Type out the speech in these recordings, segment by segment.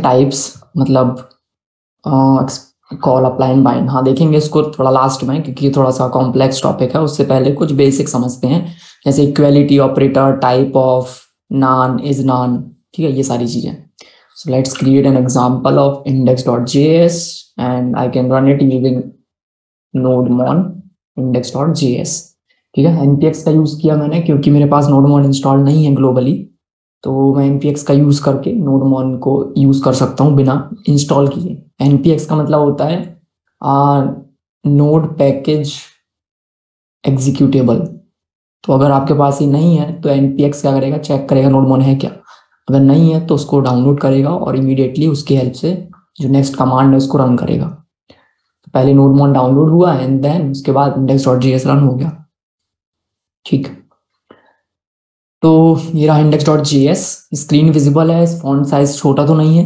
Types मतलब call apply bind, हाँ देखेंगे इसको थोड़ा लास्ट में क्योंकि ये थोड़ा सा कॉम्प्लेक्स टॉपिक है। उससे पहले कुछ बेसिक समझते हैं, जैसे equality operator, type of, non, is non, ठीक है, ये सारी चीजें। So let's create an example of index.js and I can run it using nodemon index.js। ठीक है, npx का यूज किया मैंने क्योंकि मेरे पास nodemon इंस्टॉल नहीं है ग्लोबली, तो मैं npx का यूज करके nodemon को यूज कर सकता हूँ बिना इंस्टॉल किए। npx का मतलब होता है नोड पैकेज एग्जीक्यूटेबल। तो अगर आपके पास ये नहीं है तो npx क्या करेगा, चेक करेगा nodemon है क्या। अगर नहीं है तो उसको डाउनलोड करेगा और इमीडिएटली उसकी हेल्प से जो नेक्स्ट कमांड है उसको रन करेगा। तो पहले nodemon डाउनलोड हुआ एंड देन उसके बाद index.js रन हो गया। ठीक, तो ये रहा index.js। स्क्रीन विजिबल है, फॉन्ट साइज छोटा तो नहीं है।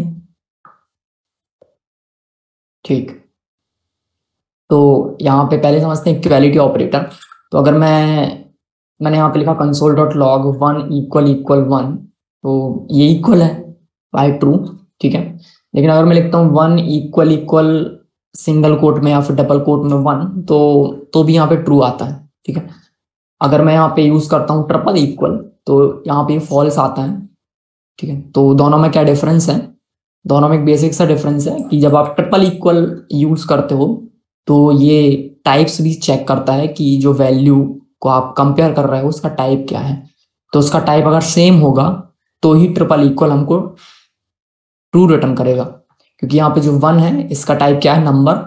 ठीक, तो यहाँ पे पहले समझते हैं इक्वालिटी ऑपरेटर। तो अगर मैंने यहाँ पे लिखा console.log 1 = 1, तो ये इक्वल है, बाय ट्रू। ठीक है, लेकिन अगर मैं लिखता हूँ 1 = सिंगल कोट में या फिर डबल कोट में 1, तो भी यहाँ पे ट्रू आता है। ठीक है, अगर मैं यहाँ पे यूज करता हूँ ट्रिपल इक्वल तो यहाँ पे फॉल्स आता है। ठीक है, तो दोनों में क्या डिफरेंस है, दोनों में एक बेसिक सा डिफरेंस है कि जब आप ट्रिपल इक्वल यूज करते हो तो ये टाइप्स भी चेक करता है कि जो वैल्यू को आप कंपेयर कर रहे हो उसका टाइप क्या है। तो उसका टाइप अगर सेम होगा तो ही ट्रिपल इक्वल हमको ट्रू रिटर्न करेगा, क्योंकि यहाँ पे जो 1 है इसका टाइप क्या है, नंबर,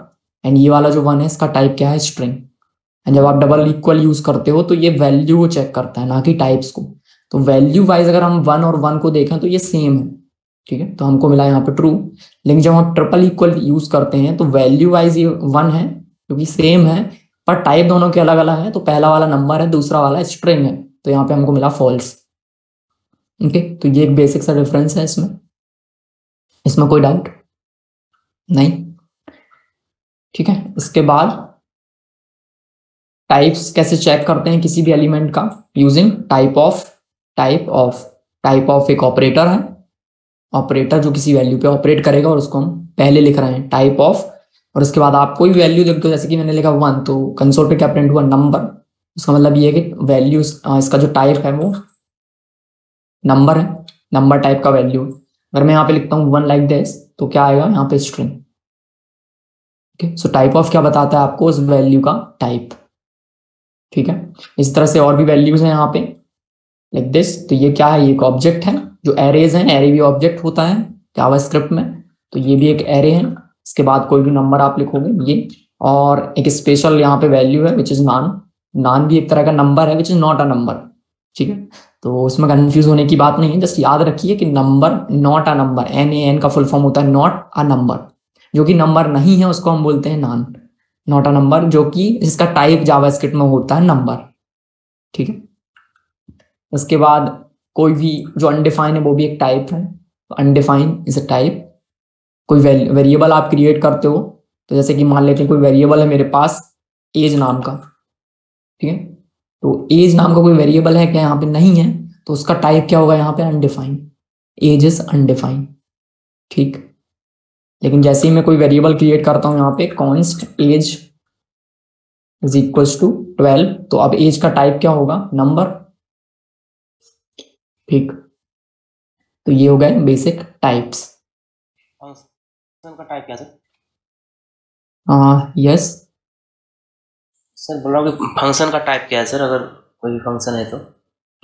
एंड ये वाला जो 1 है इसका टाइप क्या है, स्ट्रिंग। एंड जब आप डबल इक्वल यूज करते हो तो ये वैल्यू को चेक करता है, ना कि टाइप्स को। तो वैल्यू वाइज अगर हम 1 और 1 को देखें तो ये सेम है। ठीक है, तो हमको मिला यहाँ पे ट्रू। लेकिन जब हम ट्रिपल इक्वल यूज करते हैं तो वैल्यू वाइज ये 1 है क्योंकि सेम है, पर टाइप दोनों के अलग अलग है। तो पहला वाला नंबर है, दूसरा वाला स्ट्रिंग है, तो यहाँ पे हमको मिला फॉल्स। ओके, तो ये एक बेसिक सा डिफरेंस है इसमें। इसमें कोई डाउट नहीं? ठीक है, इसके बाद टाइप्स कैसे चेक करते हैं किसी भी एलिमेंट का, using type of. Type of एक ऑपरेटर है, ऑपरेटर जो किसी वैल्यू पे ऑपरेट करेगा, और उसको हम पहले लिख रहे हैं टाइप ऑफ। और उसके बाद आप कोई वैल्यू लिख दो, जैसे कि मैंने लिखा 1, तो कंसोल पे क्या प्रिंट हुआ, नंबर। उसका मतलब ये है कि वैल्यू इसका जो टाइप है वो नंबर है, नंबर टाइप का वैल्यू। अगर मैं यहाँ पे लिखता हूँ 1 लाइक दिस तो क्या आएगा यहाँ पे, string. Okay, so type of क्या बताता है आपको, उस वैल्यू का टाइप। ठीक है, इस तरह से और भी वैल्यूज हैं यहाँ पे लाइक दिस। तो ये क्या है, ये एक ऑब्जेक्ट है। जो एरेज हैं, एरे भी ऑब्जेक्ट होता है जावास्क्रिप्ट में, तो ये भी एक एरे है। इसके बाद कोई भी नंबर आप लिखोगे ये, और एक स्पेशल यहाँ पे वैल्यू है विच इज नॉन। नॉन भी एक तरह का नंबर है which is not a number. ठीक है, तो उसमें कंफ्यूज होने की बात नहीं है, जस्ट याद रखिए कि number not a number, NaN का फुल फॉर्म होता है नॉट अ नंबर। जो कि नंबर नहीं है उसको हम बोलते हैं नॉन, नॉट अ नंबर, जो कि जिसका टाइप जावास्क्रिप्ट में होता है नंबर। ठीक है, उसके बाद कोई भी जो अनडिफाइन है वो भी एक टाइप है, अनडिफाइन इज अ टाइप। कोई वेरिएबल आप क्रिएट करते हो, तो जैसे कि मान लेते हैं कोई वेरिएबल है मेरे पास एज नाम का। ठीक है, तो एज नाम का कोई वेरिएबल है क्या, यहाँ पे नहीं है, तो उसका टाइप क्या होगा यहाँ पे, अनडिफाइन। As is undefine. ठीक, लेकिन जैसे ही मैं कोई वेरिएबल क्रिएट करता हूँ यहाँ पे const age is equals to 12, तो अब एज का टाइप क्या होगा, नंबर। ठीक, तो ये हो गए बेसिक टाइप्स। फंक्शन का टाइप क्या सर? यस सर बोल रहा हूँ कि फंक्शन का टाइप क्या है सर, अगर कोई भी फंक्शन है तो?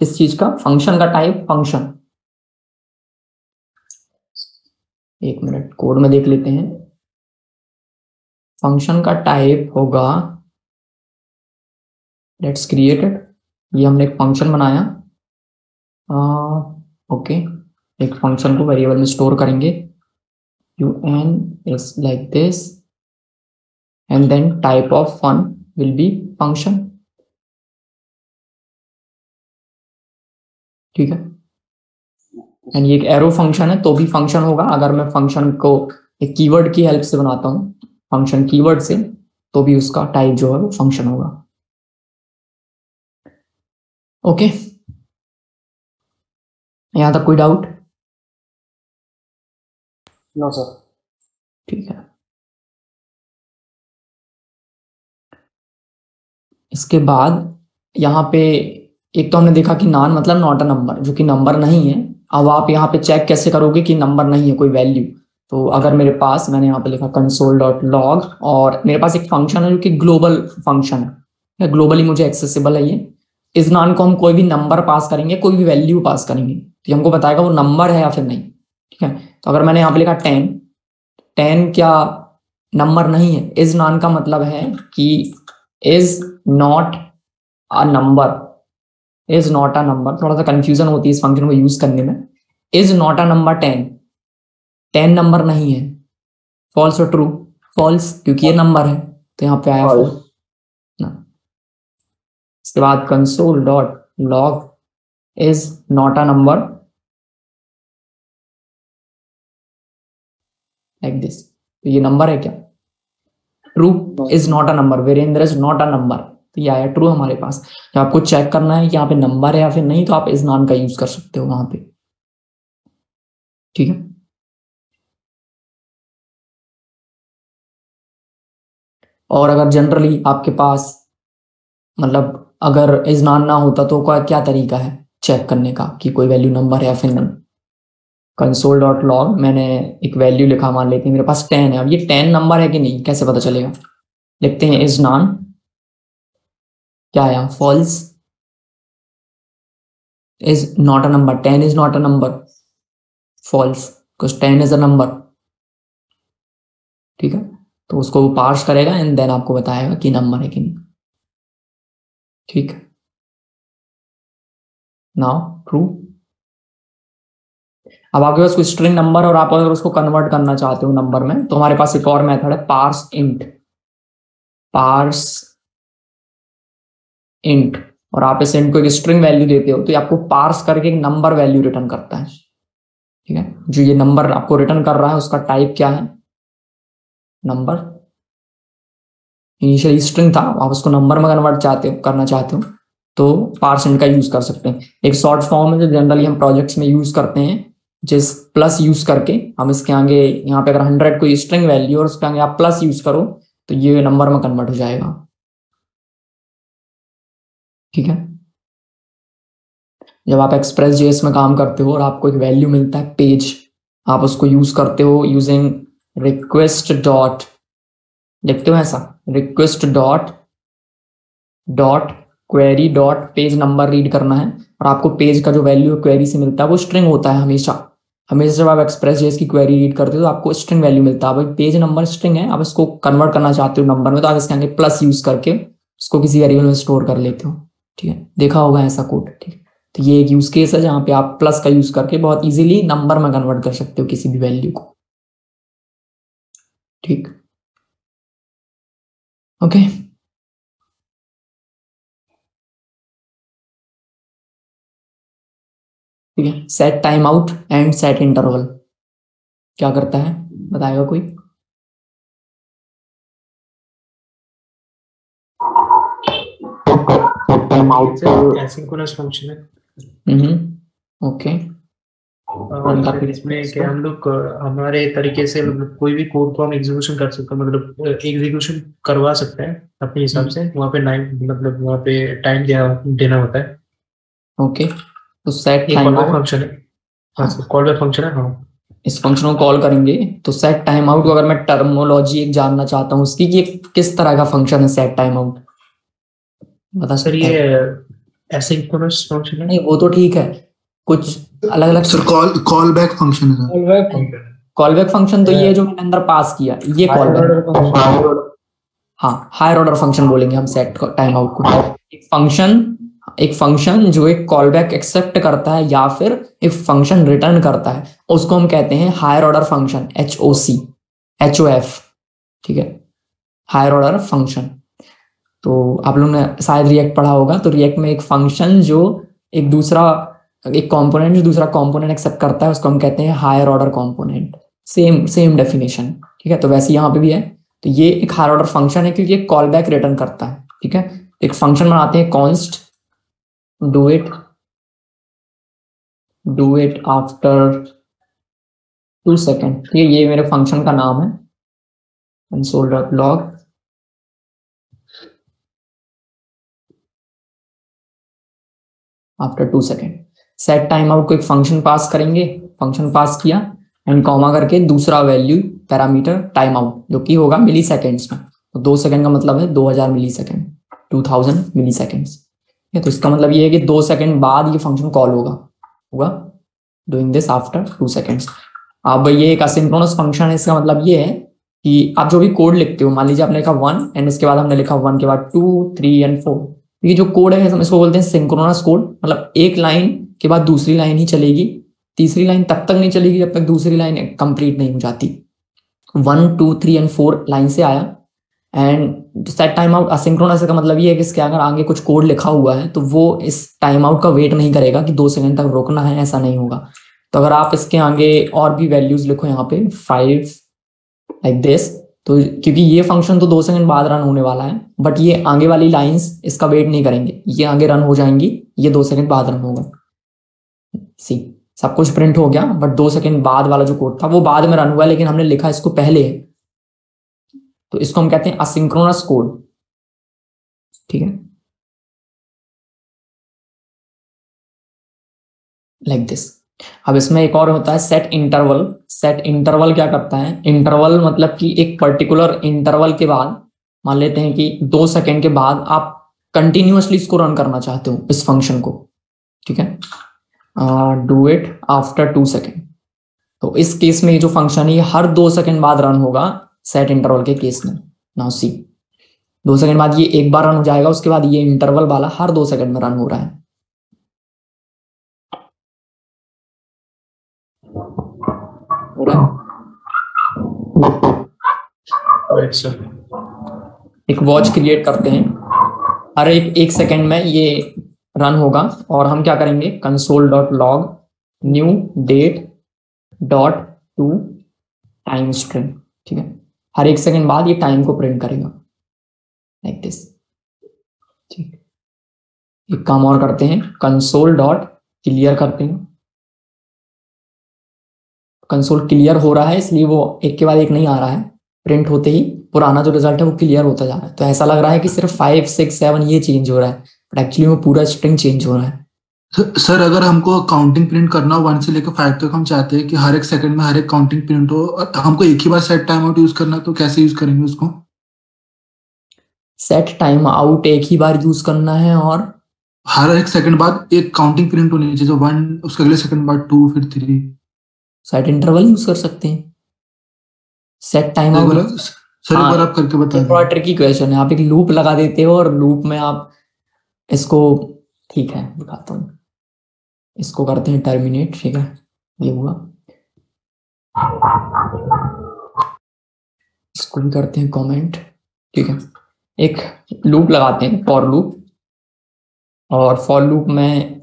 किस चीज का, फंक्शन का टाइप, फंक्शन, एक मिनट कोड में देख लेते हैं। फंक्शन का टाइप होगा, लेट्स क्रिएट इट। ये हमने एक फंक्शन बनाया। ओके, एक फंक्शन को वेरिएबल में स्टोर करेंगे। un is like this and then type of fun will be function। ठीक है, एंड ये एक एरो फंक्शन है तो भी फंक्शन होगा। अगर मैं फंक्शन को एक कीवर्ड की हेल्प से बनाता हूँ, फंक्शन कीवर्ड से, तो भी उसका टाइप जो है वो फंक्शन होगा। ओके, यहाँ तक कोई डाउट? No sir. ठीक है, इसके बाद यहाँ पे एक तो हमने देखा कि नॉन मतलब नॉट अ नंबर, जो कि नंबर नहीं है। अब आप यहाँ पे चेक कैसे करोगे कि नंबर नहीं है कोई वैल्यू? तो अगर मेरे पास, मैंने यहाँ पे लिखा console.log, और मेरे पास एक फंक्शन है जो कि ग्लोबल फंक्शन है, ग्लोबली मुझे एक्सेसिबल है ये। इस नॉन को हम कोई भी नंबर पास करेंगे, कोई भी वैल्यू पास करेंगे, तो ये हमको बताएगा वो नंबर है या फिर नहीं। ठीक है, तो अगर मैंने यहाँ पे लिखा 10, 10 क्या नंबर नहीं है? इज नॉन का मतलब है कि is not a number, is not a number. थोड़ा सा कंफ्यूजन होती है इस फंक्शन को यूज करने में। Is not a number 10, 10 number नहीं है। फॉल्स और ट्रू? फॉल्स, क्योंकि ये नंबर है, तो यहाँ पे आया फॉल्स ना। इसके बाद console dot log is not a number, like this. तो ये नंबर है क्या? True, is not a number, Virendra is not a number, तो ये आया ट्रू हमारे पास। जब आपको चेक करना है कि यहाँ पे नंबर है या फिर नहीं, तो आप इस नॉन का यूज कर सकते हो वहां पे। ठीक है, और अगर जनरली आपके पास, मतलब अगर इज नॉन ना होता तो क्या तरीका है चेक करने का कि कोई वैल्यू नंबर है या फिर नहीं? कंसोल डॉट लॉग, मैंने एक वैल्यू लिखा, मान लेते हैं मेरे पास 10 है। अब ये 10 नंबर है कि नहीं, कैसे पता चलेगा? लिखते हैं इज नॉन, क्या आया? False, is not a number, 10 is not a number, false, because 10 is a number. ठीक है, तो उसको वो पार्स करेगा एंड देन आपको बताएगा कि नंबर है कि नहीं। ठीक है, नाउ ट्रू। अब आपके पास कोई स्ट्रिंग नंबर और आप अगर उसको कन्वर्ट करना चाहते हो नंबर में, तो हमारे पास एक और मेथड है, पार्स इंट। पार्स इंट, और आप इस इंट को एक स्ट्रिंग वैल्यू देते हो, तो ये आपको पार्स करके एक नंबर वैल्यू रिटर्न करता है। ठीक है, जो ये नंबर आपको रिटर्न कर रहा है उसका टाइप क्या है? नंबर। इनिशियली स्ट्रिंग था, आप उसको नंबर में कन्वर्ट करना चाहते हो, तो पार्स इंट का यूज कर सकते हैं। एक शॉर्ट फॉर्म है जो जनरली हम प्रोजेक्ट्स में यूज करते हैं, जिस प्लस यूज करके हम इसके आगे, यहाँ पे अगर 100 कोई स्ट्रिंग वैल्यू और उसके आगे आप प्लस यूज करो, तो ये नंबर में कन्वर्ट हो जाएगा। ठीक है, जब आप एक्सप्रेस जेएस में काम करते हो और आपको एक वैल्यू मिलता है पेज, आप उसको यूज करते हो यूजिंग रिक्वेस्ट डॉट, लिखते हो ऐसा, request dot dot query dot page number read करना है, और आपको पेज का जो वैल्यू क्वेरी से मिलता है वो स्ट्रिंग होता है हमेशा। हमेशा जब आप एक्सप्रेस जेएस की क्वेरी रीड करते हो तो आपको स्ट्रिंग वैल्यू मिलता है। अब पेज नंबर स्ट्रिंग है, आप इसको कन्वर्ट करना चाहते हो नंबर में, तो आप इसके आगे प्लस यूज करके उसको किसी वेरिएबल में स्टोर कर लेते हो। ठीक है, देखा होगा ऐसा कोड। ठीक है, तो ये एक यूज केस है जहाँ पे आप प्लस का यूज करके बहुत इजीली नंबर में कन्वर्ट कर सकते हो किसी भी वैल्यू को। ठीक, ओके। ठीक है, set time out and set interval क्या करता है, बताएगा कोई? टाइम आउट एसिंक्रोनस फंक्शन है। ओके, और फिर इसमें क्या हम लोग हमारे तरीके से मतलब कोई भी कोड को हम एग्जीक्यूशन कर सकते हैं, मतलब एग्जीक्यूशन करवा सकते हैं अपने हिसाब से। वहाँ पे मतलब वहाँ पे टाइम देना होता है। ओके, तो सेट एक टाइम कॉलबैक आउट, फंक्शन है। हाँ, कॉलबैक फंक्शन है। हाँ, इस फंक्शन को कॉल करेंगे। तो सेट टाइम आउट को अगर मैं टर्मिनोलॉजी एक जानना चाहता हूँ उसकी, कि ये किस तरह का फंक्शन है सेट टाइम आउट, बता सर सकते ये हैं? एसिंक्रोनस फंक्शन है। नहीं, वो तो ठीक है, कुछ अलग अलग। सर कॉल बैक फंक्शन है सर। कॉल बैक फंक्शन तो ये जो मैंने अंदर पास किया, ये कॉल बैक। हाँ, हायर ऑर्डर फंक्शन बोलेंगे हम सेट टाइम आउट को। एक फंक्शन जो एक कॉल बैक एक्सेप्ट करता है या फिर एक फंक्शन रिटर्न करता है, उसको हम कहते हैं हायर ऑर्डर फंक्शन, HOF। ठीक है, हायर ऑर्डर फंक्शन। तो आप लोगों ने शायद रिएक्ट पढ़ा होगा, तो रिएक्ट में एक फंक्शन जो एक कंपोनेंट जो दूसरा कंपोनेंट एक्सेप्ट करता है, उसको हम कहते हैं higher order component. Same same definition. ठीक है, तो वैसे यहाँ पे भी है। तो ये एक हायर ऑर्डर फंक्शन है क्योंकि एक कॉल बैक रिटर्न करता है। ठीक है, एक फंक्शन बनाते हैं const do it after 2 second. ठीक है, ये मेरे फंक्शन का नाम है console.log after 2 second. Set time out को एक फंक्शन पास करेंगे, फंक्शन पास किया एंड कॉमा करके दूसरा वैल्यू पैरामीटर टाइम आउट जो कि होगा मिली सेकेंड्स में। तो 2 सेकेंड का मतलब है 2000 मिली सेकेंड, 2000 मिली सेकेंड्स। तो इसका मतलब ये है कि 2 सेकेंड बाद ये फंक्शन कॉल होगा डूइंग दिस आफ्टर 2 सेकेंड्स। अब ये एक असिंक्रोनस फंक्शन है, इसका मतलब ये है कि आप जो भी कोड लिखते हो, मान लीजिए आपने लिखा 1 एंड इसके बाद हमने लिखा 1 के बाद 2 3 एंड 4, ये जो कोड है हम इसको बोलते हैं सिंक्रोनस कोड। मतलब एक लाइन के बाद दूसरी लाइन ही चलेगी, तीसरी लाइन तब तक नहीं चलेगी जब तक दूसरी लाइन कंप्लीट नहीं हो जाती। 1 2 3 एंड 4 लाइन से आया and set time out asynchronous का मतलब ये है कि इसके अगर आगे कुछ कोड लिखा हुआ है तो वो इस टाइम आउट का वेट नहीं करेगा कि 2 सेकंड तक रोकना है, ऐसा नहीं होगा। तो अगर आप इसके आगे और भी वैल्यूज लिखो यहाँ पे 5 लाइक दिस, तो क्योंकि ये फंक्शन तो 2 सेकंड बाद रन होने वाला है, बट ये आगे वाली लाइंस इसका वेट नहीं करेंगे, ये आगे रन हो जाएंगी, ये 2 सेकंड बाद रन होगा। सी सब कुछ प्रिंट हो गया, बट 2 सेकंड बाद वाला जो कोड था वो बाद में रन हुआ है, लेकिन हमने लिखा इसको पहले है, तो इसको हम कहते हैं असिंक्रोनस कोड। ठीक है, लाइक दिस। अब इसमें एक और होता है सेट इंटरवल। सेट इंटरवल क्या करता है? इंटरवल मतलब कि एक पर्टिकुलर इंटरवल के बाद, मान लेते हैं कि 2 सेकंड के बाद आप कंटिन्यूअसली इसको रन करना चाहते हो इस फंक्शन को। ठीक है, डू इट आफ्टर 2 सेकंड। तो इस केस में ये जो फंक्शन है ये हर 2 सेकंड बाद रन होगा सेट इंटरवल के केस में। नाउ सी 2 सेकंड बाद ये एक बार रन हो जाएगा, उसके बाद ये इंटरवल वाला हर 2 सेकंड में रन हो रहा है। एक वॉच क्रिएट करते हैं, हर एक सेकंड में ये रन होगा और हम क्या करेंगे console.log new date dot to time string. ठीक है, हर एक सेकंड बाद ये टाइम को प्रिंट करेगा लाइक दिस। ठीक, एक काम और करते हैं, कंसोल डॉट क्लियर करते हैं। कंसोल क्लियर हो रहा है इसलिए वो एक के बाद एक नहीं आ रहा है, प्रिंट होते ही पुराना जो रिजल्ट है वो क्लियर होता जा रहा है। तो ऐसा लग रहा है कि सिर्फ 5 6 7 ये चेंज हो रहा है, बट एक्चुअली वो पूरा स्ट्रिंग चेंज हो रहा है। सर अगर हमको काउंटिंग प्रिंट करना हो 1 से लेकर 5 तक, हम चाहते हैं कि हर एक सेकंड में हर एक काउंटिंग प्रिंट हो, हमको एक ही बार सेट टाइम आउट यूज करना, तो कैसे यूज करेंगे उसको? सेट टाइम आउट एक ही बार यूज करना है और हर एक सेकंड बाद एक काउंटिंग प्रिंट होनी चाहिए, 1 उसके अगले सेकंड बाद 2 फिर 3। सेट इंटरवल यूज कर सकते हैं। सेट टाइम आउट सर एक बार आप करके बता थोड़ा ट्रिकी क्वेश्चन है, आप एक लूप लगा देते हो और लूप में आप इसको, ठीक है दिखाता हूँ, इसको करते हैं टर्मिनेट। ठीक है, ये हुआ, इसको भी करते हैं कमेंट। ठीक है, एक लूप लगाते हैं फॉर लूप, और फॉर लूप में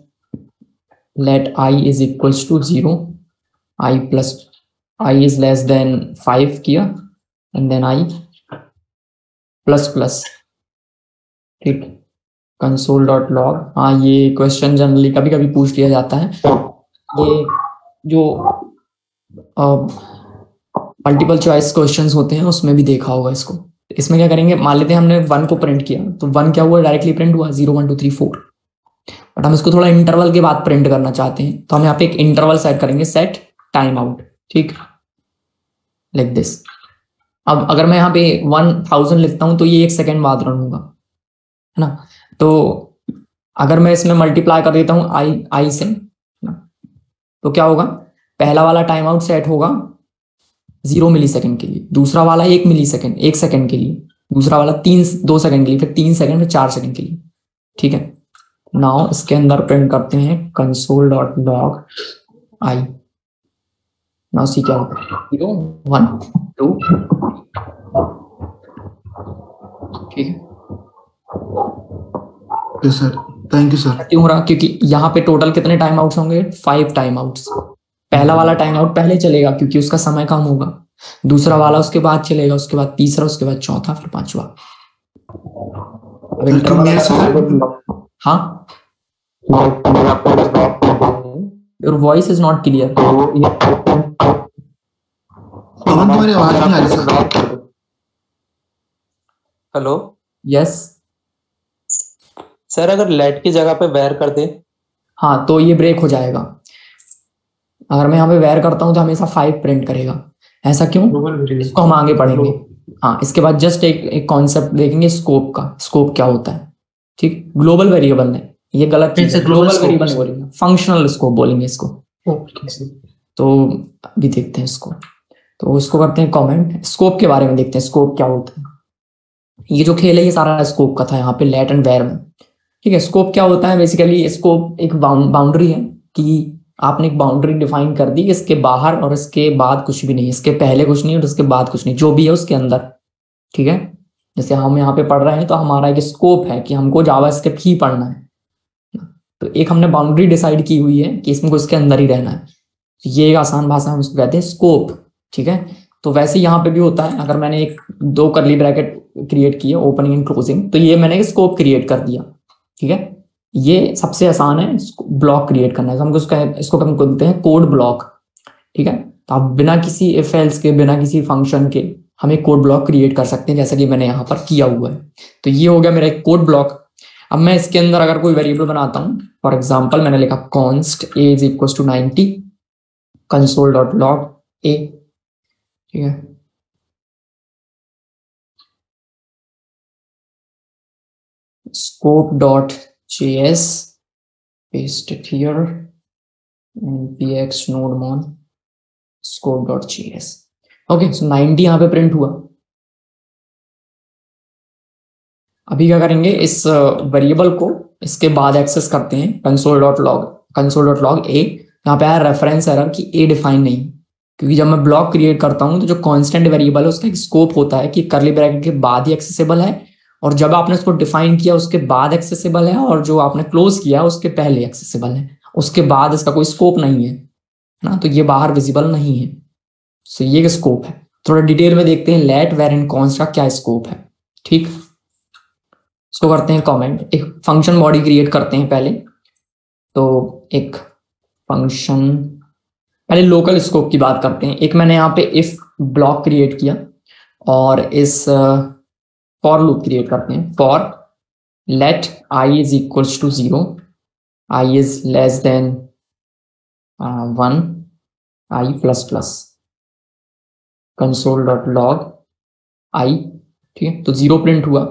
let I is equals to 0, I plus I is less than 5 किया and then I plus plus. ठीक, console.log। हाँ, ये क्वेश्चन जनरली कभी कभी पूछ लिया जाता है, ये जो मल्टीपल चॉइस क्वेश्चंस होते हैं उसमें भी देखा होगा इसको। इसमें क्या करेंगे, मान लेते हैं हमने 1 को प्रिंट किया, तो 1 क्या हुआ, डायरेक्टली प्रिंट हुआ 0 1 2 3 4, बट हम इसको थोड़ा इंटरवल के बाद प्रिंट करना चाहते हैं, तो हम यहाँ पे एक इंटरवल सेट करेंगे, सेट टाइम आउट। ठीक, लाइक दिस। अब अगर मैं यहाँ पे 1000 लिखता हूँ तो ये 1 सेकंड बाद रन होगा, है ना। तो अगर मैं इसमें मल्टीप्लाई कर देता हूँ आई से, तो क्या होगा, पहला वाला टाइम आउट सेट होगा 0 मिली सेकेंड के लिए, दूसरा वाला 1 मिली सेकेंड 1 सेकेंड के लिए, दूसरा वाला 2 सेकेंड के लिए, फिर 3 सेकेंड, फिर 4 सेकेंड के लिए। ठीक है, नाउ इसके अंदर प्रिंट करते हैं console.log आई। नाउ सी क्या होगा, 0 1 2। ठीक है सर, थैंक यू सर। क्यों हो रहा, क्योंकि यहाँ पे टोटल कितने टाइम आउट्स होंगे, 5 टाइम आउट्स। पहला वाला टाइम आउट पहले चलेगा क्योंकि उसका समय कम होगा, दूसरा वाला उसके बाद चलेगा, उसके बाद तीसरा, उसके बाद चौथा, फिर 5वां। हाँ, your voice is not clear. Pawan तुम्हारी आवाज नहीं आ रही सर। हेलो यस सर, अगर लेट की जगह पे वेर कर दे? हाँ, तो ये ब्रेक हो जाएगा। अगर मैं यहाँ पे वेर करता हूँ तो हमेशा 5 प्रिंट करेगा। ऐसा क्यों? ग्लोबल वेरिएबल इसको हम आगे पढ़ेंगे। हाँ, इसके बाद जस्ट एक कॉन्सेप्ट देखेंगे स्कोप का। स्कोप क्या होता है? ठीक, ग्लोबल वेरिएबल नहीं, ये गलत चीज है। ग्लोबल वेरिएबल नहीं बोलेंगे, फंक्शनल स्कोप बोलेंगे इसको। तो अभी देखते हैं इसको। तो इसको करते हैं कमेंट। स्कोप के बारे में देखते हैं, स्कोप क्या होता है। ये जो खेल है ये सारा स्कोप का था यहाँ पे लेट एंड वेर में। ठीक है, स्कोप क्या होता है? बेसिकली स्कोप एक बाउंड्री है कि आपने एक बाउंड्री डिफाइन कर दी, इसके बाहर और इसके बाद कुछ भी नहीं, इसके पहले कुछ नहीं और इसके बाद कुछ नहीं, जो भी है उसके अंदर। ठीक है, जैसे हम यहाँ पे पढ़ रहे हैं तो हमारा एक स्कोप है कि हमको जावास्क्रिप्ट ही पढ़ना है। तो एक हमने बाउंड्री डिसाइड की हुई है कि इसमें को इसके अंदर ही रहना है। ये एक आसान भाषा हम इसको कहते हैं स्कोप। ठीक है, तो वैसे यहाँ पे भी होता है। अगर मैंने एक 2 कर्ली ब्रैकेट क्रिएट किए, ओपनिंग एंड क्लोजिंग, तो ये मैंने स्कोप क्रिएट कर दिया। ठीक है, ये सबसे आसान है ब्लॉक क्रिएट करना है। हमको इसको हम बोलते हैं कोड ब्लॉक। ठीक है, तो आप बिना किसी इफ एल्स के, बिना किसी फंक्शन के हम एक कोड ब्लॉक क्रिएट कर सकते हैं, जैसा कि मैंने यहाँ पर किया हुआ है। तो ये हो गया मेरा एक कोड ब्लॉक। अब मैं इसके अंदर अगर कोई वेरिएबल बनाता हूँ, फॉर एग्जाम्पल मैंने लिखा const A is equal to 90 console dot log A. ठीक है, scope dot js, paste it here, and px node mon scope dot js. Okay, so 90 यहाँ पे प्रिंट हुआ। अभी क्या करेंगे, इस वेरिएबल को इसके बाद एक्सेस करते हैं कंसोल डॉट लॉग ए। यहाँ पे आया रेफरेंस एरर कि ए डिफाइन नहीं, क्योंकि जब मैं ब्लॉक क्रिएट करता हूँ तो जो कांस्टेंट वेरिएबल है उसका एक स्कोप होता है कि कर्ली ब्रैकेट के बाद ही एक्सेसिबल है, और जब आपने उसको डिफाइन किया उसके बाद एक्सेसिबल है, और जो आपने क्लोज किया उसके पहले एक्सेसिबल है। उसके बाद इसका कोई स्कोप नहीं है ना, तो ये बाहर विजिबल नहीं है। सो ये स्कोप है। थोड़ा डिटेल में देखते हैं लेट वेर एंड कॉन्स्ट का क्या स्कोप है। ठीक, इसको करते हैं कमेंट। एक फंक्शन बॉडी क्रिएट करते हैं पहले। तो एक फंक्शन, पहले लोकल स्कोप की बात करते हैं। एक मैंने यहाँ पे इफ ब्लॉक क्रिएट किया और इस फॉर लूप क्रिएट करते हैं। For let I is equals to 0, I is less than 1, I plus plus console dot log I. ठीक है, तो 0 प्रिंट हुआ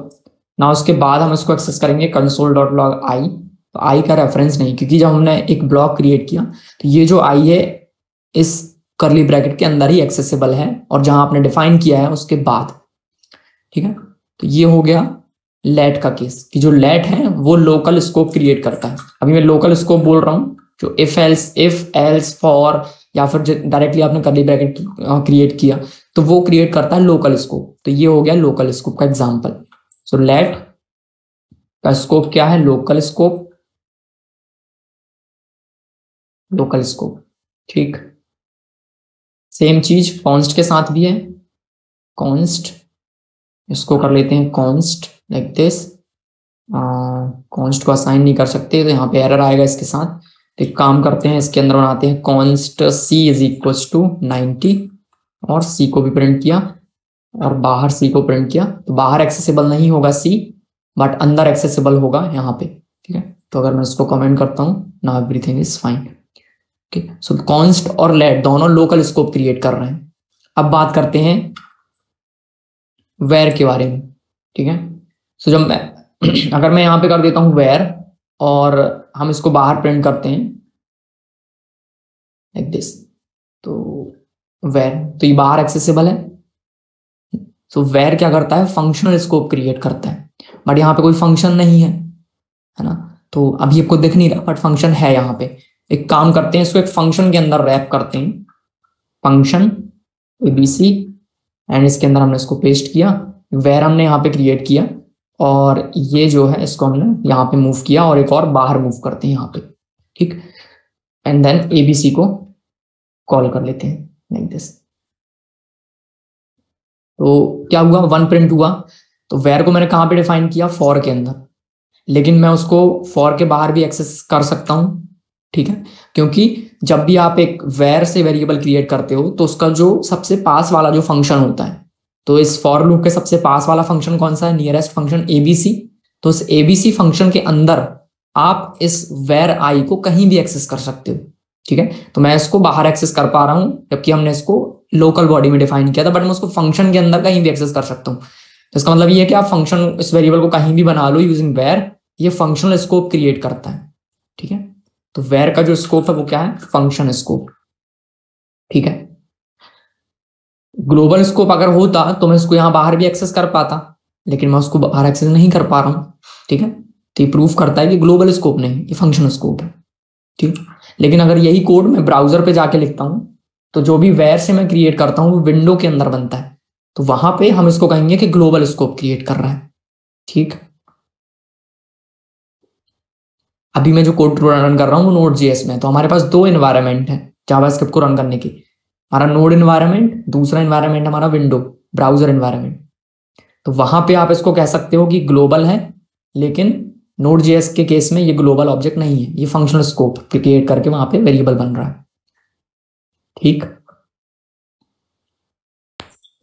ना। उसके बाद हम इसको एक्सेस करेंगे कंसोल डॉट लॉग आई। तो आई का रेफरेंस नहीं, क्योंकि जब हमने एक ब्लॉक क्रिएट किया तो ये जो आई है इस कर्ली ब्रैकेट के अंदर ही एक्सेसिबल है, और जहां आपने डिफाइन किया है उसके बाद। ठीक है, तो ये हो गया लेट का केस, कि जो लेट है वो लोकल स्कोप क्रिएट करता है। अभी मैं लोकल स्कोप बोल रहा हूँ, जो इफ एल्स फॉर या फिर डायरेक्टली आपने कर्ली ब्रैकेट क्रिएट किया तो वो क्रिएट करता है लोकल स्कोप। तो ये हो गया लोकल स्कोप का एग्जांपल। सो लेट का स्कोप क्या है? Local scope, local scope. ठीक, सेम चीज कॉन्स्ट के साथ भी है। कॉन्स्ट, इसको कर लेते हैं कॉन्स्ट लाइक दिस। कॉन्स्ट को असाइन नहीं कर सकते तो यहाँ पे एरर आएगा इसके साथ। तो एक काम करते हैं, इसके अंदर बनाते हैं const C is equals to 90, और सी को भी प्रिंट किया और बाहर सी को प्रिंट किया। तो बाहर एक्सेसिबल नहीं होगा सी, बट अंदर एक्सेसिबल होगा यहाँ पे। ठीक है, तो अगर मैं इसको कमेंट करता हूँ, now everything is fine. Okay, so const और लेट दोनों लोकल स्कोप क्रिएट कर रहे हैं। अब बात करते हैं वेर के बारे में। ठीक है, सो जब मैं अगर मैं यहाँ पे कर देता हूँ वेर और हम इसको बाहर प्रिंट करते हैं लाइक दिस, तो वेर, तो ये बाहर एक्सेसिबल है। तो वेर क्या करता है? फंक्शनल स्कोप क्रिएट करता है, बट यहाँ पे कोई फंक्शन नहीं है ना। तो अभी आपको दिख नहीं रहा, बट फंक्शन है यहाँ पे। एक काम करते हैं, इसको एक फंक्शन के अंदर रैप करते हैं, फंक्शन एबीसी, एंड इसके अंदर हमने इसको पेस्ट किया। वेर हमने यहाँ पे क्रिएट किया, और ये जो है इसको हमने यहाँ पे मूव किया, और एक और बाहर मूव करते हैं यहाँ पे। ठीक, एंड देन एबीसी को कॉल कर लेते हैं लाइक दिस। तो क्या हुआ? 1 प्रिंट हुआ। तो वेर को मैंने कहाँ पे डिफाइन किया? फॉर के अंदर, लेकिन मैं उसको फॉर के बाहर भी एक्सेस कर सकता हूँ। ठीक है, क्योंकि जब भी आप एक वेर से वेरिएबल क्रिएट करते हो तो उसका जो सबसे पास वाला जो फंक्शन होता है, तो इस फॉर लूप के सबसे पास वाला फंक्शन कौन सा है? Nearest function ABC. तो इस एबीसी फंक्शन के अंदर आप इस वेर आई को कहीं भी एक्सेस कर सकते हो, ठीक है। तो मैं इसको बाहर एक्सेस कर पा रहा हूं, जबकि हमने इसको लोकल बॉडी में डिफाइन किया था, बट मैं उसको फंक्शन के अंदर कहीं भी एक्सेस कर सकता हूँ। तो इसका मतलब ये है कि आप फंक्शन इस वेरिएबल को कहीं भी बना लो यूजिंग वेर, ये फंक्शनल स्कोप क्रिएट करता है, ठीक है। तो वेर का जो स्कोप है वो क्या है? फंक्शन स्कोप, ठीक है। ग्लोबल स्कोप अगर होता तो मैं इसको यहां बाहर भी एक्सेस कर पाता, लेकिन मैं उसको बाहर एक्सेस नहीं कर पा रहा हूं, ठीक है। तो ये प्रूफ करता है कि ग्लोबल स्कोप नहीं, ये फंक्शन स्कोप है, ठीक। लेकिन अगर यही कोड मैं ब्राउजर पे जाके लिखता हूं तो जो भी वेर से मैं क्रिएट करता हूं वो विंडो के अंदर बनता है, तो वहां पे हम इसको कहेंगे कि ग्लोबल स्कोप क्रिएट कर रहा है, ठीक। अभी मैं जो कोड रन कर रहा हूँ वो नोड जेएस में, तो हमारे पास दो एनवायरनमेंट है जावास्क्रिप्ट को रन करने की। हमारा नोड एनवायरनमेंट, दूसरा एनवायरनमेंट हमारा विंडो ब्राउजर एनवायरनमेंट। तो वहां पे आप इसको कह सकते हो कि ग्लोबल है, लेकिन नोड जेएस के केस में ये ग्लोबल ऑब्जेक्ट नहीं है, ये फंक्शनल स्कोप क्रिएट करके वहां पे वेरिएबल बन रहा है, ठीक।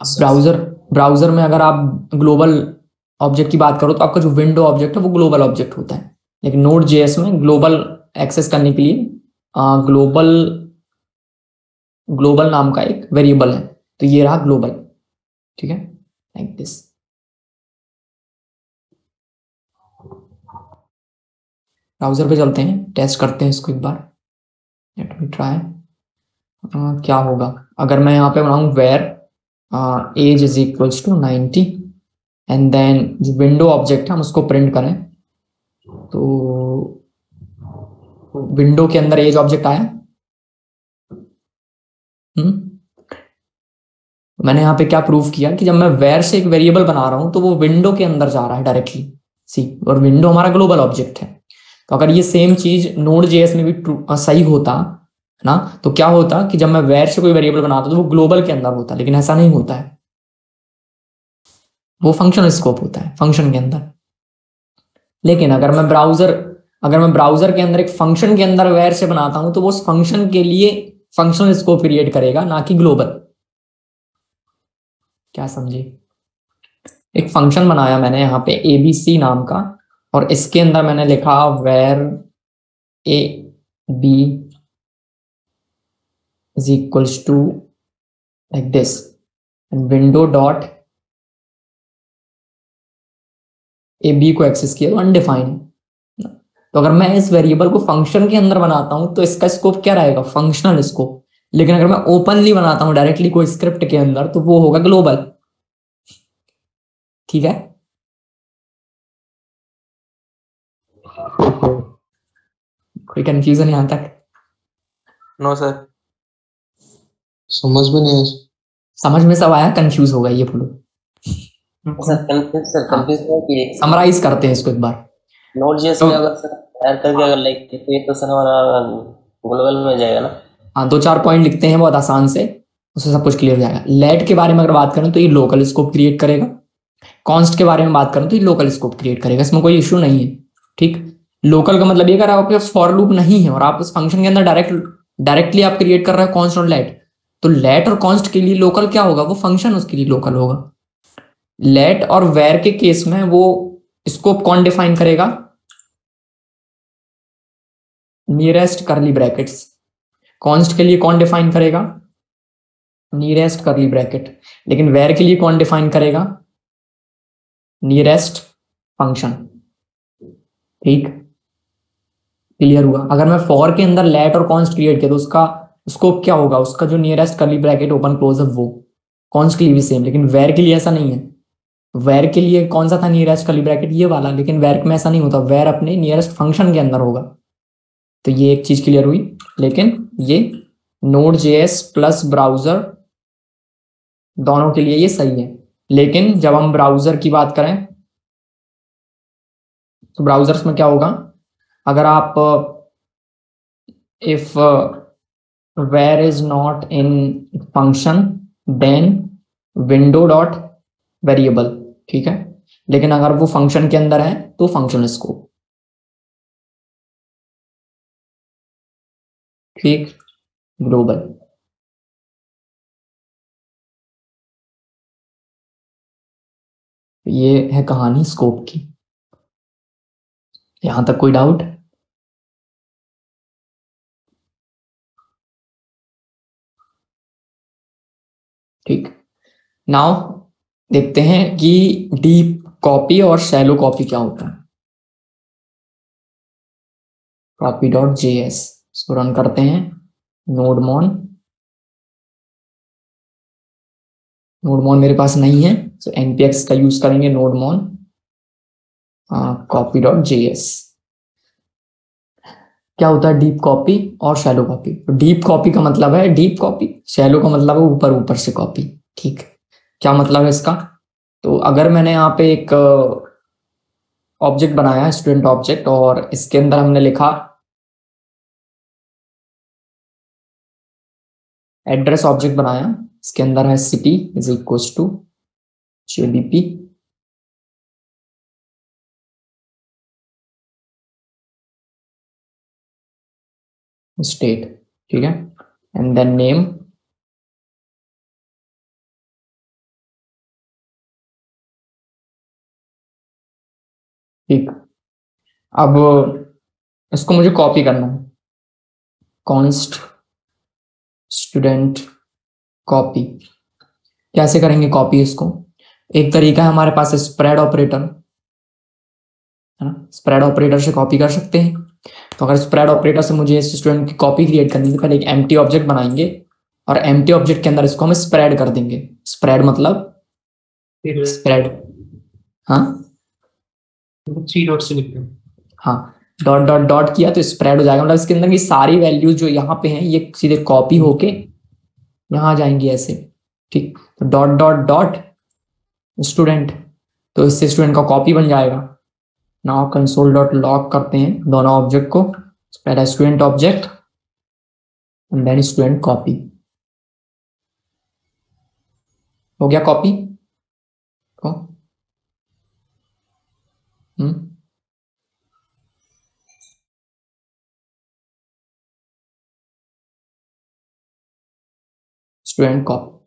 ब्राउजर में अगर आप ग्लोबल ऑब्जेक्ट की बात करो तो आपका जो विंडो ऑब्जेक्ट है वो ग्लोबल ऑब्जेक्ट होता है, लेकिन नोड जेएस में ग्लोबल एक्सेस करने के लिए ग्लोबल नाम का एक वेरिएबल है, तो ये रहा ग्लोबल, ठीक है, लाइक दिस। ब्राउजर पे चलते हैं, टेस्ट करते हैं इसको एक बार, लेट मी ट्राई। क्या होगा अगर मैं यहाँ पे बनाऊं var age is equals to 90 and then जो विंडो ऑब्जेक्ट है हम उसको प्रिंट करें, तो विंडो के अंदर एज ऑब्जेक्ट आया। मैंने यहाँ पे क्या प्रूफ किया कि जब मैं वेर से एक वेरिएबल बना रहा हूं तो वो विंडो के अंदर जा रहा है डायरेक्टली, सी, और विंडो हमारा ग्लोबल ऑब्जेक्ट है। तो अगर ये सेम चीज नोड जेएस में भी सही होता ना, तो क्या होता कि जब मैं वेर से कोई वेरिएबल बनाता तो वो ग्लोबल के अंदर होता, लेकिन ऐसा नहीं होता है, वो फंक्शनल स्कोप होता है फंक्शन के अंदर। लेकिन अगर मैं ब्राउजर के अंदर एक फंक्शन के अंदर वेर से बनाता हूं तो वो उस फंक्शन के लिए फंक्शनल स्कोप क्रिएट करेगा, ना कि ग्लोबल। क्या समझे? एक फंक्शन बनाया मैंने यहाँ पे एबीसी नाम का, और इसके अंदर मैंने लिखा var A B is equals to like this, window dot A B को एक्सेस किया तो अनडिफाइंड। तो अगर मैं इस वेरिएबल को फंक्शन के अंदर बनाता हूं तो इसका स्कोप क्या रहेगा? Functional scope. लेकिन अगर मैं ओपनली बनाता हूं डायरेक्टली कोई स्क्रिप्ट के अंदर तो वो होगा ग्लोबल, ठीक है। कोई कंफ्यूजन यहां तक? No sir. समझ में नहीं आया। समझ में सब आया, कंफ्यूज हो गया ये बोलो। सर कंफ्यूज है कि समराइज करते हैं इसको एक बार। नोड जेएस में अगर सर ऐड करके अगर लाइक तो ये तो सर हमारा ग्लोबल में जाएगा ना। हाँ, 2-4 पॉइंट लिखते हैं बहुत आसान से, उससे सब कुछ क्लियर हो जाएगा। लेट के बारे में अगर बात करें तो ये लोकल स्कोप क्रिएट करेगा। कॉन्स्ट के बारे में बात करें तो ये लोकल स्कोप क्रिएट करेगा, इसमें कोई इश्यू नहीं है, ठीक। लोकल का मतलब ये अगर आपके पास फॉर लूप नहीं है और आप उस फंक्शन के अंदर डायरेक्टली आप क्रिएट कर रहे हो कॉन्स्ट और लेट, तो लेट और कॉन्स्ट के लिए लोकल क्या होगा? वो फंक्शन उसके लिए लोकल होगा। लेट और वेर के केस में वो स्कोप कौन डिफाइन करेगा? नियरेस्ट करली ब्रैकेट्स। कॉन्स्ट के लिए कौन डिफाइन करेगा? नियरेस्ट करली ब्रैकेट। लेकिन वेर के लिए कौन डिफाइन करेगा? नियरेस्ट फंक्शन, ठीक। क्लियर हुआ? अगर मैं फॉर के अंदर लेट और कॉन्स्ट क्रिएट किया तो उसका स्कोप क्या होगा? उसका जो नियरेस्ट करली ब्रैकेट ओपन क्लोज है वो कॉन्स्ट के लिए भी सेम, लेकिन वेर के लिए ऐसा नहीं है। वेर के लिए कौन सा था नियरेस्ट करली ब्रैकेट? ये वाला, लेकिन वेर में ऐसा नहीं होता, वेर अपने नियरेस्ट फंक्शन के अंदर होगा। तो ये एक चीज क्लियर हुई। लेकिन ये नोड जेएस प्लस ब्राउजर दोनों के लिए ये सही है। लेकिन जब हम ब्राउजर की बात करें तो ब्राउजर्स में क्या होगा? अगर आप if var is not in function then window dot variable, ठीक है। लेकिन अगर वो फंक्शन के अंदर है तो फंक्शनल स्कोप, ठीक। ग्लोबल। ये है कहानी स्कोप की। यहां तक कोई डाउट? ठीक, नाउ देखते हैं कि डीप कॉपी और शैलो कॉपी क्या होता है। copy.js इसको रन करते हैं। नोडमॉन मेरे पास नहीं है, तो npx का यूज करेंगे। नोडमॉन copy.js। क्या होता है डीप कॉपी और शैलो कॉपी? तो डीप कॉपी का मतलब है डीप कॉपी, शैलो का मतलब है ऊपर ऊपर से कॉपी। ठीक, क्या मतलब है इसका? तो अगर मैंने यहाँ पे एक ऑब्जेक्ट बनाया है, स्टूडेंट ऑब्जेक्ट, और इसके अंदर हमने लिखा एड्रेस ऑब्जेक्ट बनाया, इसके अंदर है city is equals to JBP state, ठीक है, एंड देन नेम, ठीक। अब इसको मुझे कॉपी करना है, कॉन्स्ट स्टूडेंट कॉपी। कैसे करेंगे कॉपी इसको? एक तरीका है हमारे पास स्प्रेड ऑपरेटर, है ना, स्प्रेड ऑपरेटर से कॉपी कर सकते हैं। तो अगर स्प्रेड ऑपरेटर से मुझे इस स्टूडेंट की कॉपी क्रिएट करनी है, तो पहले एक एम्प्टी ऑब्जेक्ट बनाएंगे और एम्प्टी ऑब्जेक्ट के अंदर इसको हम स्प्रेड कर देंगे। स्प्रेड मतलब स्प्रेड, हाँ थ्री डॉट से लिखते हैं। हाँ, डॉट डॉट डॉट किया तो स्प्रेड हो जाएगा, मतलब इसके अंदर की सारी वैल्यूज जो यहाँ पे हैं ये सीधे कॉपी होके यहाँ आ जाएंगी ऐसे। ठीक, तो डॉट डॉट डॉट स्टूडेंट, तो इससे स्टूडेंट का कॉपी बन जाएगा। नाउ कंसोल डॉट लॉग करते हैं दोनों ऑब्जेक्ट को, पहला student object and then student copy. हो गया कॉपी को। स्टूडेंट कॉपी,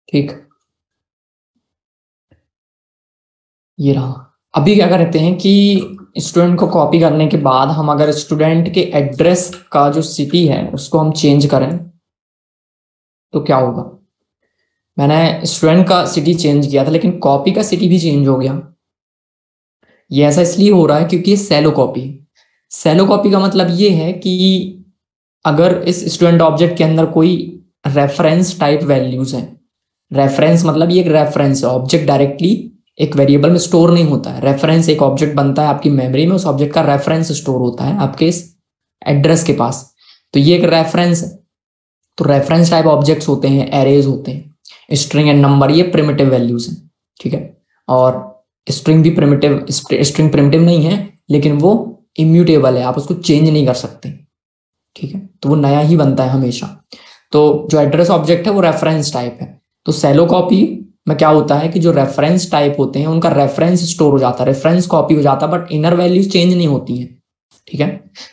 ठीक, ये रहा। अभी क्या करते हैं कि स्टूडेंट को कॉपी करने के बाद हम अगर स्टूडेंट के एड्रेस का जो सिटी है उसको हम चेंज करें तो क्या होगा? मैंने स्टूडेंट का सिटी चेंज किया था लेकिन कॉपी का सिटी भी चेंज हो गया। ये ऐसा इसलिए हो रहा है क्योंकि ये सैलो कॉपी। सैलो कॉपी का मतलब ये है कि अगर इस स्टूडेंट ऑब्जेक्ट के अंदर कोई रेफरेंस टाइप वैल्यूज हैं, रेफरेंस मतलब ये एक रेफरेंस है, ऑब्जेक्ट डायरेक्टली एक वेरिएबल में स्टोर नहीं होता है। रेफरेंस एक ऑब्जेक्ट बनता है आपकी मेमोरी में, उस ऑब्जेक्ट का रेफरेंस स्टोर होता है आपके इस एड्रेस के पास। तो ये एक रेफरेंस है। तो रेफरेंस टाइप ऑब्जेक्ट्स होते हैं, एरेज होते हैं, स्ट्रिंग एंड नंबर ये प्रिमिटिव वैल्यूज हैं, ठीक है। और स्ट्रिंग भी प्रिमिटिव, स्ट्रिंग प्रिमिटिव नहीं है लेकिन वो इम्यूटेबल है, आप उसको चेंज नहीं कर सकते, ठीक है, तो वो नया ही बनता है हमेशा। तो जो एड्रेस ऑब्जेक्ट है वो रेफरेंस टाइप है। तो सैलो कॉपी में क्या होता है कि जो रेफरेंस टाइप होते हैं उनका रेफरेंस स्टोर हो जाता है, रेफरेंस कॉपी हो जाता है, बट इनर वैल्यूज चेंज नहीं होती हैं, ठीक है।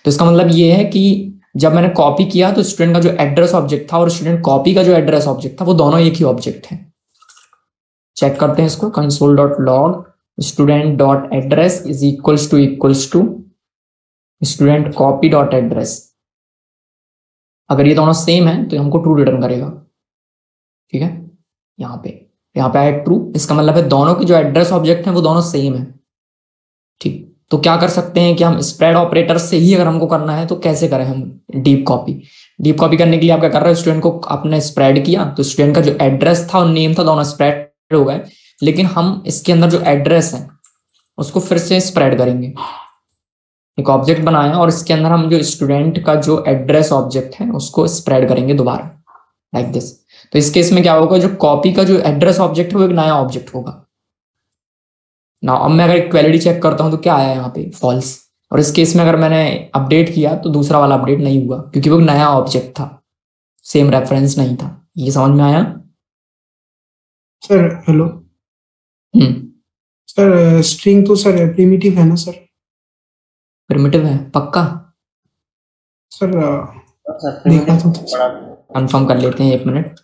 तो इसका मतलब ये है कि जब मैंने कॉपी किया तो स्टूडेंट का जो एड्रेस ऑब्जेक्ट था और स्टूडेंट कॉपी का जो एड्रेस ऑब्जेक्ट था वो दोनों एक ही ऑब्जेक्ट है। चेक करते हैं इसको, console dot log student dot address is equals to student copy dot address. अगर ये दोनों सेम है तो हमको ट्रू रिटर्न करेगा, ठीक है। यहाँ पे आया ट्रू, इसका मतलब है दोनों के जो एड्रेस ऑब्जेक्ट हैं वो दोनों सेम है, ठीक। तो क्या कर सकते हैं कि हम स्प्रेड ऑपरेटर से ही अगर हमको करना है तो कैसे करें हम डीप कॉपी? डीप कॉपी करने के लिए आप क्या कर रहे हो, स्टूडेंट को आपने स्प्रेड किया तो स्टूडेंट का जो एड्रेस था और नेम था दोनों स्प्रेड हो गए, लेकिन हम इसके अंदर जो एड्रेस है उसको फिर से स्प्रेड करेंगे। एक ऑब्जेक्ट बनाया और इसके अंदर हम जो स्टूडेंट का जो एड्रेस ऑब्जेक्ट है उसको स्प्रेड करेंगे दोबारा, लाइक दिस। तो इस केस में क्या होगा, जो कॉपी का जो एड्रेस ऑब्जेक्ट है वो एक नया ऑब्जेक्ट होगा ना। अब मैं अगर इक्वालिटी चेक करता हूं तो क्या आया यहाँ पे, फॉल्स। और इस केस में अगर मैंने अपडेट किया तो दूसरा वाला अपडेट नहीं हुआ क्योंकि वो एक नया ऑब्जेक्ट था, सेम रेफरेंस नहीं था। ये समझ में आया सर? हेलो सर, स्ट्रिंग तो सर प्रिमिटिव है ना सर? प्रिमिटिव है पक्का? सर सर देखना primitive तो बड़ा कंफर्म कर लेते हैं, 1 minute.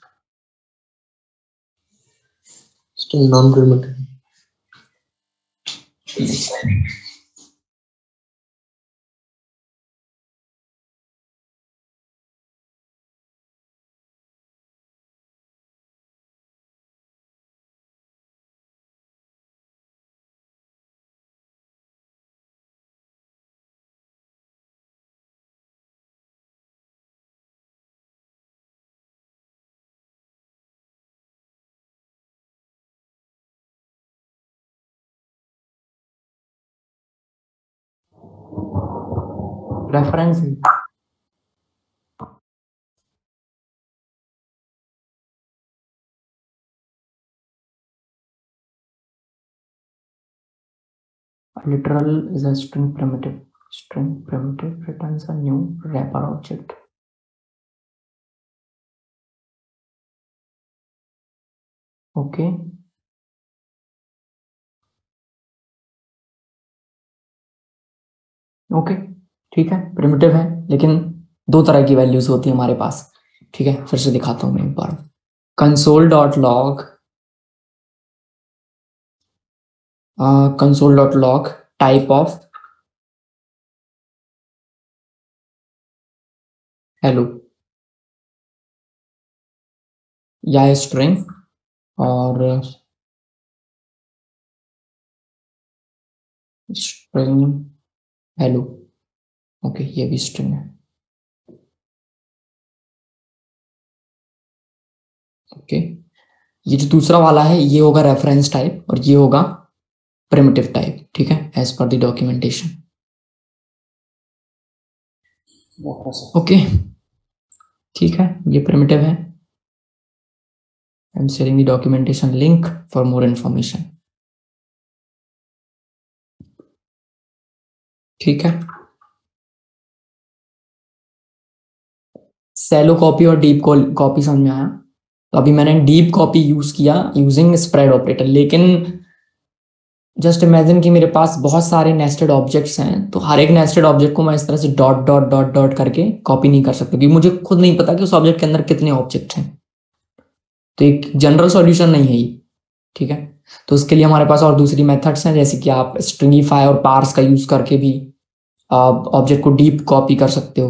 String non primitive. Reference literal is a string primitive. String primitive returns a new wrapper object. Okay okay ठीक है, प्रिमिटिव है, लेकिन 2 तरह की वैल्यूज होती है हमारे पास। ठीक है, फिर से दिखाता हूँ मैं एक बार। console.log टाइप ऑफ हेलो या स्ट्रिंग और स्ट्रिंग हेलो। ओके, ये भी स्ट्रिंग है। ओके, ये जो दूसरा वाला है ये होगा रेफरेंस टाइप और ये होगा प्रिमिटिव टाइप। ठीक है, as per the documentation. Okay ठीक है, ये प्रिमिटिव है। I am sharing the documentation link for more information. ठीक है, सैलो कॉपी और डीप कॉपी समझ में आया? तो अभी मैंने डीप कॉपी यूज किया यूजिंग स्प्रेड ऑपरेटर, लेकिन जस्ट इमेजिन कि मेरे पास बहुत सारे नेस्टेड ऑब्जेक्ट्स हैं, तो हर एक नेस्टेड ऑब्जेक्ट को मैं इस तरह से डॉट डॉट डॉट डॉट करके कॉपी नहीं कर सकता, क्योंकि मुझे खुद नहीं पता कि उस ऑब्जेक्ट के अंदर कितने ऑब्जेक्ट हैं। तो एक जनरल सॉल्यूशन नहीं है ये। ठीक है, तो उसके लिए हमारे पास और दूसरी मेथड्स हैं, जैसे कि आप स्ट्रिंगीफाई और पार्स का यूज करके भी ऑब्जेक्ट को डीप कॉपी कर सकते हो।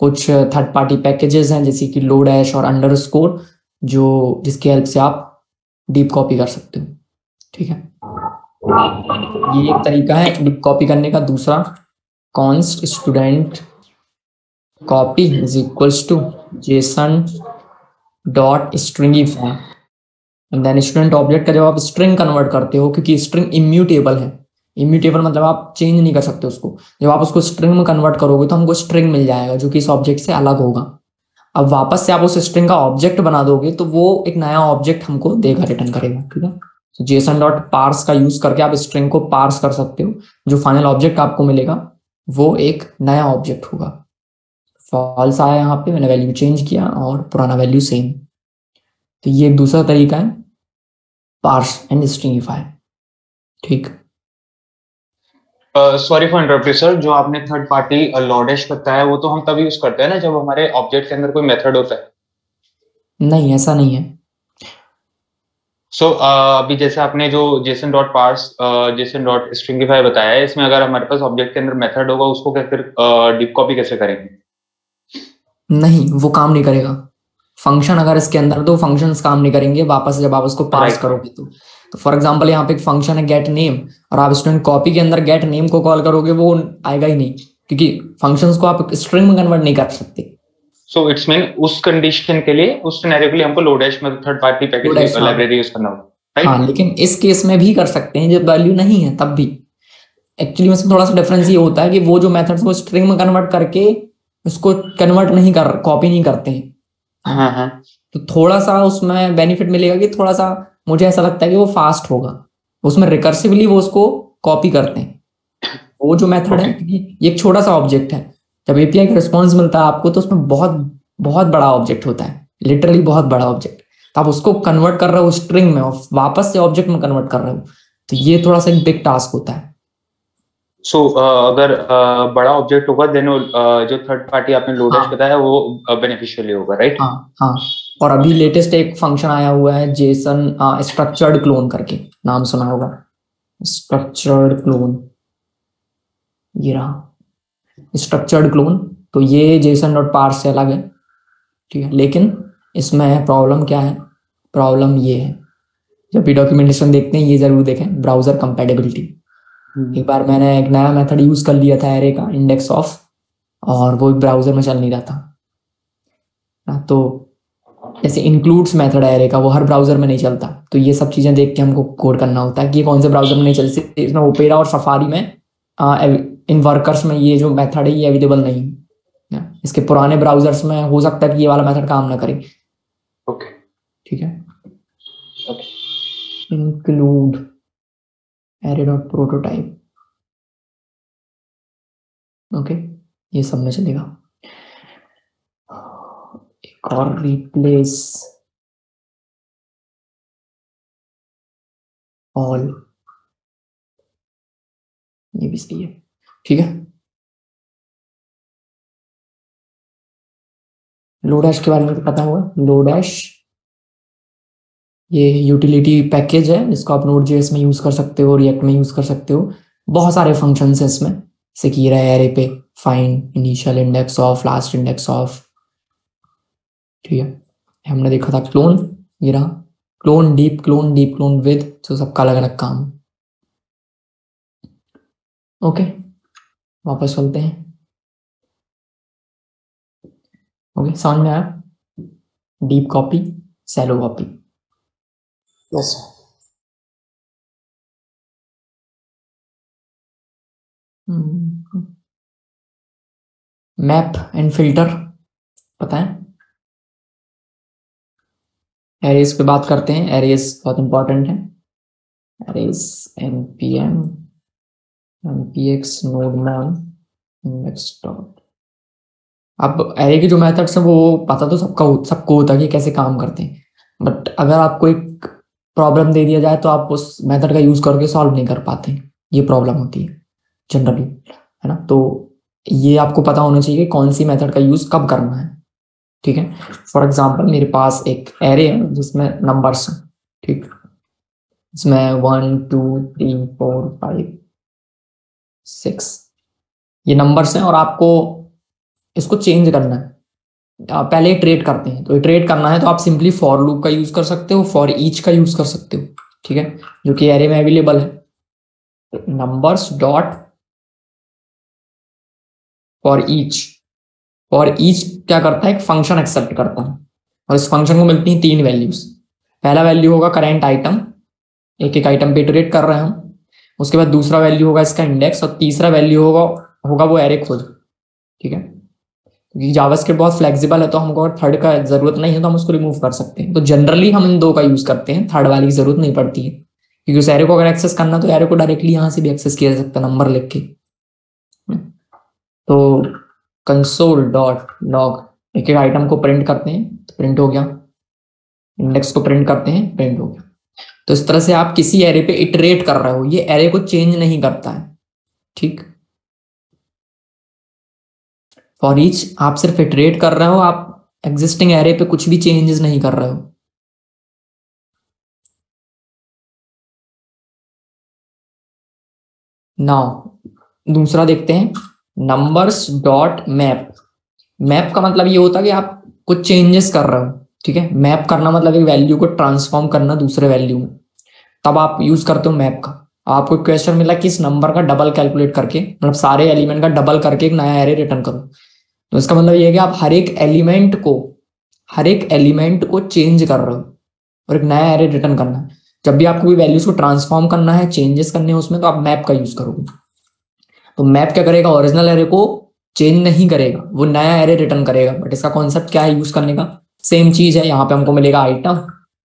कुछ थर्ड पार्टी पैकेजेस हैं जैसे कि लोडैश और अंडरस्कोर, जो जिसकी हेल्प से आप डीप कॉपी कर सकते हो। ठीक है, ये एक तरीका है डीप कॉपी करने का। दूसरा, const student copy is equals to JSON dot stringify, and then student object का जब आप स्ट्रिंग कन्वर्ट करते हो, क्योंकि स्ट्रिंग इम्यूटेबल है। इम्यूटेबल मतलब आप चेंज नहीं कर सकते उसको। जब आप उसको स्ट्रिंग में कन्वर्ट करोगे तो हमको स्ट्रिंग मिल जाएगा जो कि इस ऑब्जेक्ट से अलग होगा। अब वापस से आप उस स्ट्रिंग का ऑब्जेक्ट बना दोगे तो वो एक नया ऑब्जेक्ट हमको देगा, रिटर्न करेगा। ठीक है, तो जेसन डॉट पार्स का यूज करके आप स्ट्रिंग को पार्स कर सकते हो। जो फाइनल ऑब्जेक्ट आपको मिलेगा वो एक नया ऑब्जेक्ट होगा। फॉल्स आया यहाँ पे, मैंने वैल्यू चेंज किया और पुराना वैल्यू सेम। तो ये एक दूसरा तरीका है, पार्स एंड स्ट्रिंगीफाई। ठीक, सॉरी फॉर इंटरप्ट सर, जो आपने थर्ड पार्टी लोडेश बताया वो तो हम तभी यूज करते हैं ना जब हमारे ऑब्जेक्ट के अंदर कोई मेथड होता है। नहीं ऐसा नहीं है। सो अभी जैसे आपने जो JSON dot parse JSON dot stringify बताया है, इसमें अगर हमारे पास ऑब्जेक्ट के अंदर मेथड होगा उसको क्या फिर डीप कॉपी कैसे करेंगे? नहीं, वो काम नहीं करेगा। फंक्शन अगर इसके अंदर, तो फंक्शंस काम नहीं करेंगे वापस जब आप उसको पास Right. करोगे तो फॉर एग्जांपल यहाँ पे एक फंक्शन है गेट नेम, और आप स्टूडेंट कॉपी के अंदर गेट नेम को कॉल करोगे, वो आएगा ही नहीं, क्योंकि फंक्शंस को आप स्ट्रिंग में कन्वर्ट नहीं कर सकते। सो इट्स मीन उस कंडीशन के लिए, उस सिनेरियो के लिए हमको लोडेश में थर्ड पार्टी पैकेज Lodash, हाँ। लाइब्रेरी यूज करना होगा, राइट? हाँ, लेकिन इस केस में भी कर सकते हैं जब वैल्यू नहीं है तब भी। एक्चुअली इसमें थोड़ा सा डिफरेंस ये होता है कि वो जो मेथड्स को स्ट्रिंग में कन्वर्ट करके उसको कन्वर्ट नहीं कर, कॉपी नहीं करते हैं। हाँ हाँ, तो थोड़ा सा उसमें बेनिफिट मिलेगा कि थोड़ा सा मुझे ऐसा लगता है कि वो फास्ट होगा। उसमें रिकर्सिवली वो उसको कॉपी करते हैं। वो जो मेथड है, ये एक छोटा सा ऑब्जेक्ट है, जब एपीआई का रिस्पॉन्स मिलता है आपको तो उसमें बहुत बहुत बड़ा ऑब्जेक्ट होता है, लिटरली बहुत बड़ा ऑब्जेक्ट। तो आप उसको कन्वर्ट कर रहे हो स्ट्रिंग में और वापस से ऑब्जेक्ट में कन्वर्ट कर रहे हो, तो ये थोड़ा सा एक बिग टास्क होता है। सो अगर बड़ा ऑब्जेक्ट होगा देन जो थर्ड पार्टी आपने लोडेश हाँ। बताया वो बेनिफिशियली होगा, राइट? हाँ हाँ। और अभी लेटेस्ट एक फंक्शन आया हुआ है जेसन स्ट्रक्चर्ड क्लोन करके, नाम सुना होगा, स्ट्रक्चर्ड क्लोन, ये रहा स्ट्रक्चर्ड क्लोन। तो ये जेसन डॉट पार्स से अलग है, ठीक है, लेकिन इसमें प्रॉब्लम क्या है, प्रॉब्लम ये है, जब भी डॉक्यूमेंटेशन देखते हैं ये जरूर देखें, ब्राउजर कंपेटेबिलिटी। एक बार मैंने एक नया मेथड यूज कर लिया था एरे का, इंडेक्स ऑफ, और वो ब्राउजर में चल नहीं रहा था। तो जैसे इंक्लूड्स मेथड है एरे का, वो हर ब्राउजर में नहीं चलता, तो ये सब चीजें देख के हमको कोड करना होता है कि ये कौन से ब्राउजर में नहीं चल सकते। इसमें ओपेरा और सफारी में इन वर्कर्स में ये जो मेथड है ये अवेलेबल नहीं है। इसके पुराने ब्राउजर्स में हो सकता है कि ये वाला मेथड काम ना करे। ओके, ठीक है, include array dot prototype, okay, ये सब में चलेगा। एक और रिप्लेस ऑल, ये भी सही है, ठीक है। लोडैश के बारे में पता होगा, लोडैश ये यूटिलिटी पैकेज है जिसको आप नोड.जेएस में यूज कर सकते हो, रिएक्ट में यूज कर सकते हो। बहुत सारे फंक्शंस हैं इसमें, जैसे कि रहा है एरे पे find initial index of, last index of, ठीक है। हमने देखा था क्लोन, ये रहा clone deep, clone deep, clone with, तो सबका अलग अलग काम। ओके, वापस चलते हैं। ओके, समझ में आया? Deep copy, shallow copy. Yes map and filter पता है? एरेज पे बात करते हैं, एरेज बहुत इंपॉर्टेंट है। Arrays npm npx nodemon index dot। अब एरे के जो मेथड्स हैं वो पता तो सबको होता है कि कैसे काम करते हैं, बट अगर आपको एक प्रॉब्लम दे दिया जाए तो आप उस मेथड का यूज करके सॉल्व नहीं कर पाते, ये प्रॉब्लम होती है जनरली, है ना। तो ये आपको पता होना चाहिए कि कौन सी मेथड का यूज कब करना है, ठीक है। फॉर एग्जाम्पल मेरे पास एक एरे है जिसमें नंबर्स हैं, ठीक, इसमें 1 2 3 4 5 6 ये नंबर्स हैं, और आपको इसको चेंज करना है। आप पहले इटरेट करते हैं, तो इटरेट करना है तो आप सिंपली फॉर लूप का यूज कर सकते हो, फॉर ईच का यूज कर सकते हो, ठीक है, जो कि एरे में अवेलेबल है। नंबर्स डॉट फॉर ईच, और ईच क्या करता है, एक फंक्शन एक्सेप्ट करता है, और इस फंक्शन को मिलती हैं 3 वैल्यूज। पहला वैल्यू होगा करेंट आइटम, एक एक आइटम पे इटरेट कर रहे हैं हम, उसके बाद दूसरा वैल्यू होगा इसका इंडेक्स, और तीसरा वैल्यू होगा वो एरे खुद, ठीक है। क्योंकि जावास्क्रिप्ट बहुत फ्लेक्सिबल है, तो हमको अगर थर्ड का जरूरत नहीं है तो हम उसको रिमूव कर सकते हैं। तो जनरली हम इन 2 का यूज करते हैं, थर्ड वाली की जरूरत नहीं पड़ती है, क्योंकि उस एरे को अगर एक्सेस करना तो एरे को डायरेक्टली यहाँ से भी एक्सेस किया जा सकता है नंबर लिख के। तो कंसोल डॉट लॉग, एक एक आइटम को प्रिंट करते हैं तो प्रिंट हो गया, इंडेक्स को प्रिंट करते हैं, प्रिंट हो गया। तो इस तरह से आप किसी एरे पे इटरेट कर रहे हो, ये एरे को चेंज नहीं करता है, ठीक। फॉर ईच आप सिर्फ इटरेट कर रहे हो, आप एग्जिस्टिंग एरे पे कुछ भी चेंजेस नहीं कर रहे हो। नाउ दूसरा देखते हैं, नंबर्स डॉट मैप। मैप का मतलब ये होता है कि आप कुछ चेंजेस कर रहे हो, ठीक है। मैप करना मतलब एक वैल्यू को ट्रांसफॉर्म करना दूसरे वैल्यू में, तब आप यूज करते हो मैप का। आपको क्वेश्चन मिला कि इस नंबर का डबल कैलकुलेट करके, मतलब सारे एलिमेंट का डबल करके एक नया एरे रिटर्न करो। तो इसका मतलब ये है कि आप हर एक एलिमेंट को चेंज कर रहे हो और एक नया एरे रिटर्न करना है। जब भी आपको कोई वैल्यूज को ट्रांसफॉर्म करना है, चेंजेस करने हैं उसमें, तो आप मैप का यूज करोगे। तो मैप क्या करेगा, ओरिजिनल एरे को चेंज नहीं करेगा, वो नया एरे रिटर्न करेगा। बट इसका कॉन्सेप्ट क्या है यूज करने का, सेम चीज है। यहाँ पे हमको मिलेगा आइटम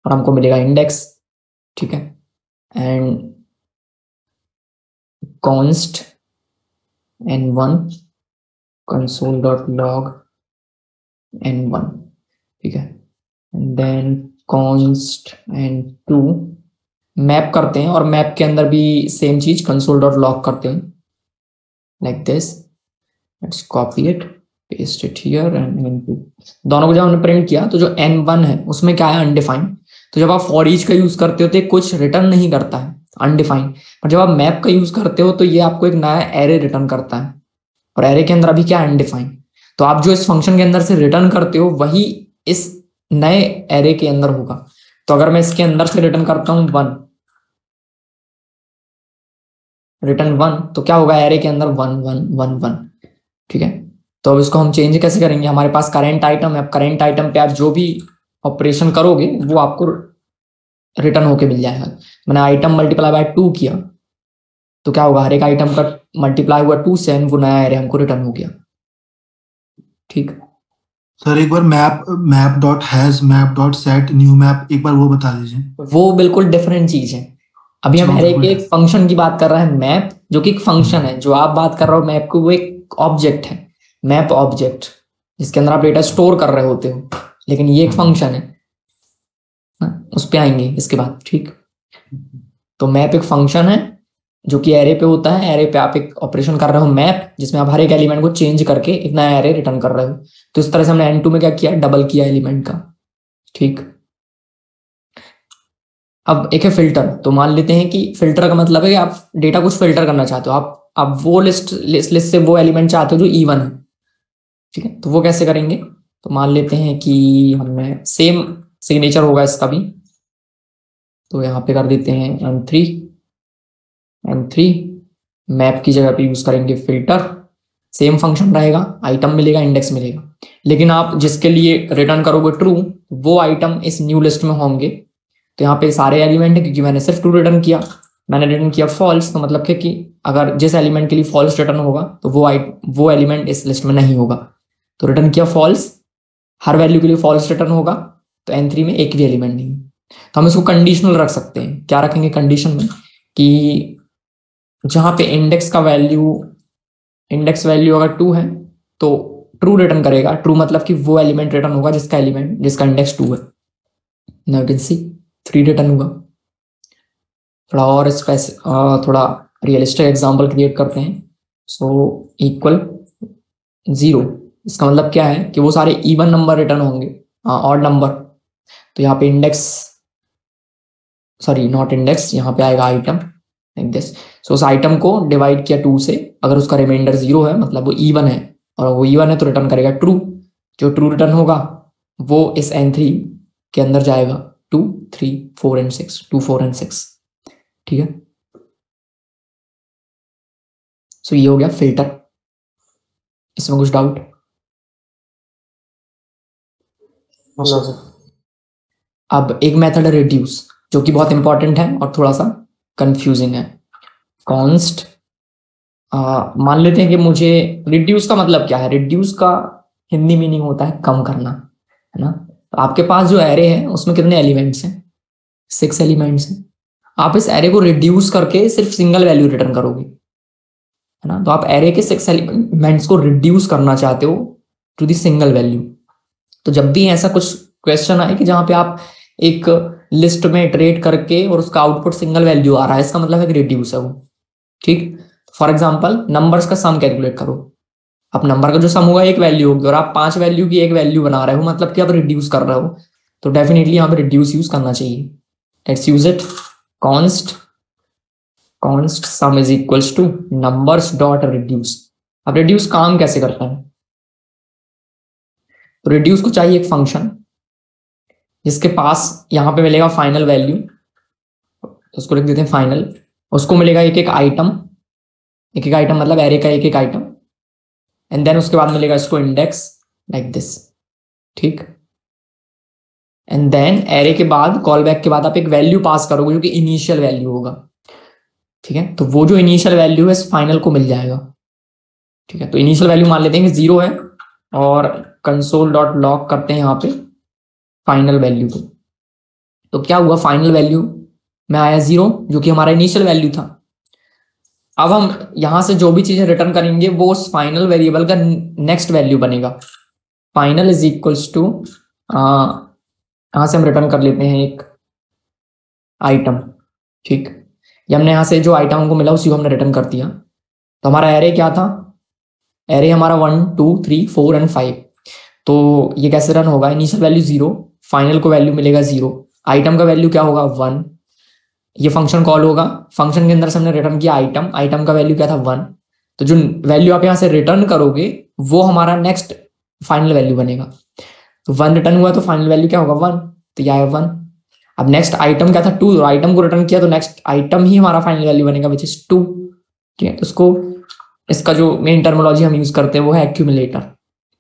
और हमको मिलेगा इंडेक्स, ठीक है, and const n1 console.log n1, ठीक है, देन const n2 मैप करते हैं, और मैप के अंदर भी सेम चीज console.log करते हैं, like this, let's copy it, paste it here and दोनों को जब हमने प्रिंट किया तो जो n1 है उसमें क्या है, अनडिफाइंड। तो जब आप फॉर ईच का यूज करते हो तो कुछ रिटर्न नहीं करता है, अनडिफाइंड। पर जब आप मैप का यूज करते हो तो ये आपको एक नया एरे रिटर्न करता है, और एरे के अंदर अभी क्या है, अनडिफाइंड। तो आप जो इस फंक्शन के अंदर से रिटर्न करते हो वही इस नए एरे के अंदर होगा। तो अगर मैं इसके अंदर से रिटर्न करता हूं 1, रिटर्न 1, तो क्या होगा, एरे के अंदर 1 1 1 1। ठीक है, तो अब इसको हम चेंज कैसे करेंगे, हमारे पास करेंट आइटम है, अब करेंट आइटम पे आप जो भी ऑपरेशन करोगे वो आपको रिटर्न होके मिल जाएगा। मैंने आइटम मल्टीप्लाई बाय 2 किया तो क्या होगा, हर एक आइटम का मल्टीप्लाई हुआ 2 से, वो नया एरे हमको रिटर्न हो गया। ठीक, सर एक बार map dot has map dot set new map एक बार वो बता दीजिए। वो बिल्कुल डिफरेंट चीज है। अभी हम एरे के एक फंक्शन की बात कर रहे हैं, मैप जो कि एक फंक्शन है। जो आप बात कर रहे हो मैप को, वो एक ऑब्जेक्ट है, मैप ऑब्जेक्ट, जिसके अंदर आप डेटा स्टोर कर रहे होते हो, लेकिन ये एक फंक्शन है। उस पे आएंगे इसके बाद। ठीक, तो मैप एक फंक्शन है जो कि एरे पे होता है। एरे पे आप एक ऑपरेशन कर रहे हो मैप, जिसमें आप हर एक एलिमेंट को चेंज करके एक नया एरे रिटर्न कर रहे हो। तो इस तरह से हमने n2 में क्या किया, डबल किया एलिमेंट का। ठीक, अब एक है फिल्टर। तो मान लेते हैं कि फिल्टर का मतलब है कि आप डेटा कुछ फिल्टर करना चाहते हो, आप वो लिस्ट से वो एलिमेंट चाहते हो जो इवन है। ठीक है, तो वो कैसे करेंगे, तो मान लेते हैं कि हमने सेम सिग्नेचर होगा इसका भी, तो यहाँ पे कर देते हैं m3 मैप की जगह पे यूज करेंगे फिल्टर। सेम फंक्शन रहेगा, आइटम मिलेगा, इंडेक्स मिलेगा, लेकिन आप जिसके लिए रिटर्न करोगे ट्रू, वो आइटम इस न्यू लिस्ट में होंगे। तो यहाँ पे सारे एलिमेंट है, क्योंकि मैंने सिर्फ ट्रू रिटर्न किया। मैंने रिटर्न किया फॉल्स, तो मतलब कि अगर जिस एलिमेंट के लिए फॉल्स रिटर्न होगा तो वो एलिमेंट इस लिस्ट में नहीं होगा। तो रिटर्न किया फॉल्स, हर वैल्यू के लिए फॉल्स रिटर्न होगा, तो n3 में एक भी एलिमेंट नहीं। तो हम इसको कंडीशनल रख सकते हैं। क्या रखेंगे कंडीशन में, कि जहां पे इंडेक्स वैल्यू अगर 2 है तो ट्रू रिटर्न करेगा। ट्रू मतलब कि वो एलिमेंट रिटर्न होगा जिसका इंडेक्स 2 है। Now you can see 3 return होगा। थोड़ा और थोड़ा रियलिस्टिक एग्जांपल क्रिएट करते हैं। सो इक्वल 0, इसका मतलब क्या है कि वो सारे इवन नंबर रिटर्न होंगे, ऑड नंबर। तो यहाँ पे नॉट इंडेक्स, यहाँ पे आएगा आइटम लाइक दिस। सो उस आइटम को डिवाइड किया 2 से, अगर उसका रिमाइंडर 0 है मतलब वो इवन है, और वो इवन है तो रिटर्न करेगा ट्रू। जो ट्रू रिटर्न होगा वो इस n3 के अंदर जाएगा, 2 3 4 एंड 6, 2 4 एंड 6। ठीक है, सो ये हो गया फिल्टर। इसमें कुछ डाउट? अब एक मेथड है रिड्यूस, जो कि बहुत इंपॉर्टेंट है और थोड़ा सा कंफ्यूजिंग है। कॉन्स्ट मान लेते हैं कि मुझे रिड्यूस का मतलब क्या है। रिड्यूस का हिंदी मीनिंग होता है कम करना, है ना। तो आपके पास जो एरे है उसमें कितने एलिमेंट्स हैं, 6 एलिमेंट्स हैं। आप इस एरे को रिड्यूस करके सिर्फ सिंगल वैल्यू रिटर्न करोगे, है ना। तो आप एरे के 6 एलिमेंट्स को रिड्यूस करना चाहते हो टू दी सिंगल वैल्यू। तो जब भी ऐसा कुछ क्वेश्चन आए कि जहां पे आप एक लिस्ट में इटरेट करके और उसका आउटपुट सिंगल वैल्यू आ रहा है, इसका मतलब है कि रिड्यूस है वो। ठीक, फॉर एग्जांपल नंबर्स का सम कैलकुलेट करो। अब नंबर का जो सम होगा एक वैल्यू होगी, और आप 5 वैल्यू की एक वैल्यू बना रहे हो, मतलब कि आप रिड्यूस कर रहे हो। तो डेफिनेटली यहाँ पे रिड्यूस यूज करना चाहिए। Let's use it. Const some is equals two numbers dot reduce. अब रिड्यूस काम कैसे करता है, तो रिड्यूस को चाहिए एक फंक्शन जिसके पास यहाँ पे मिलेगा फाइनल वैल्यू, उसको लिख देते हैं फाइनल। उसको मिलेगा एक एक आइटम मतलब एरे का एक एक आइटम, एंड देन उसके बाद मिलेगा इसको इंडेक्स लाइक दिस। ठीक, एंड देन एरे के बाद कॉल बैक के बाद आप एक वैल्यू पास करोगे जो कि इनिशियल वैल्यू होगा। ठीक है, तो वो जो इनिशियल वैल्यू है इस फाइनल को मिल जाएगा। ठीक है, तो इनिशियल वैल्यू मान लेते हैं कि 0 है, और कंसोल डॉट लॉग करते हैं यहाँ पे फाइनल वैल्यू को। तो क्या हुआ, फाइनल वैल्यू में आया 0, जो कि हमारा इनिशियल वैल्यू था। अब हम यहां से जो भी चीजें रिटर्न करेंगे वो उस फाइनल वेरिएबल का नेक्स्ट वैल्यू बनेगा। फाइनल इज इक्वल्स टू, यहां से हम रिटर्न कर लेते हैं एक आइटम। ठीक, ये हमने यहां से जो आइटम को मिला उसी को हमने रिटर्न कर दिया। तो हमारा एरे क्या था, एरे हमारा 1 2 3 4 एंड 5। तो ये कैसे रन होगा, इनिशियल वैल्यू 0, फाइनल को वैल्यू मिलेगा 0, आइटम का वैल्यू क्या होगा 1, ये फंक्शन कॉल होगा, फंक्शन के अंदर से हमने रिटर्न किया आइटम, आइटम का वैल्यू क्या था 1, तो जो वैल्यू आप यहाँ से रिटर्न करोगे वो हमारा नेक्स्ट फाइनल वैल्यू बनेगा। तो 1 रिटर्न हुआ तो फाइनल वैल्यू क्या होगा 1, तो यह है 1। अब नेक्स्ट आइटम क्या था 2, और आइटम को रिटर्न किया तो नेक्स्ट आइटम ही हमारा फाइनल वैल्यू बनेगा विच इज 2। ठीक है, तो उसको, इसका जो मेन टर्मिनोलॉजी हम यूज करते हैं वो है एक्यूमुलेटर,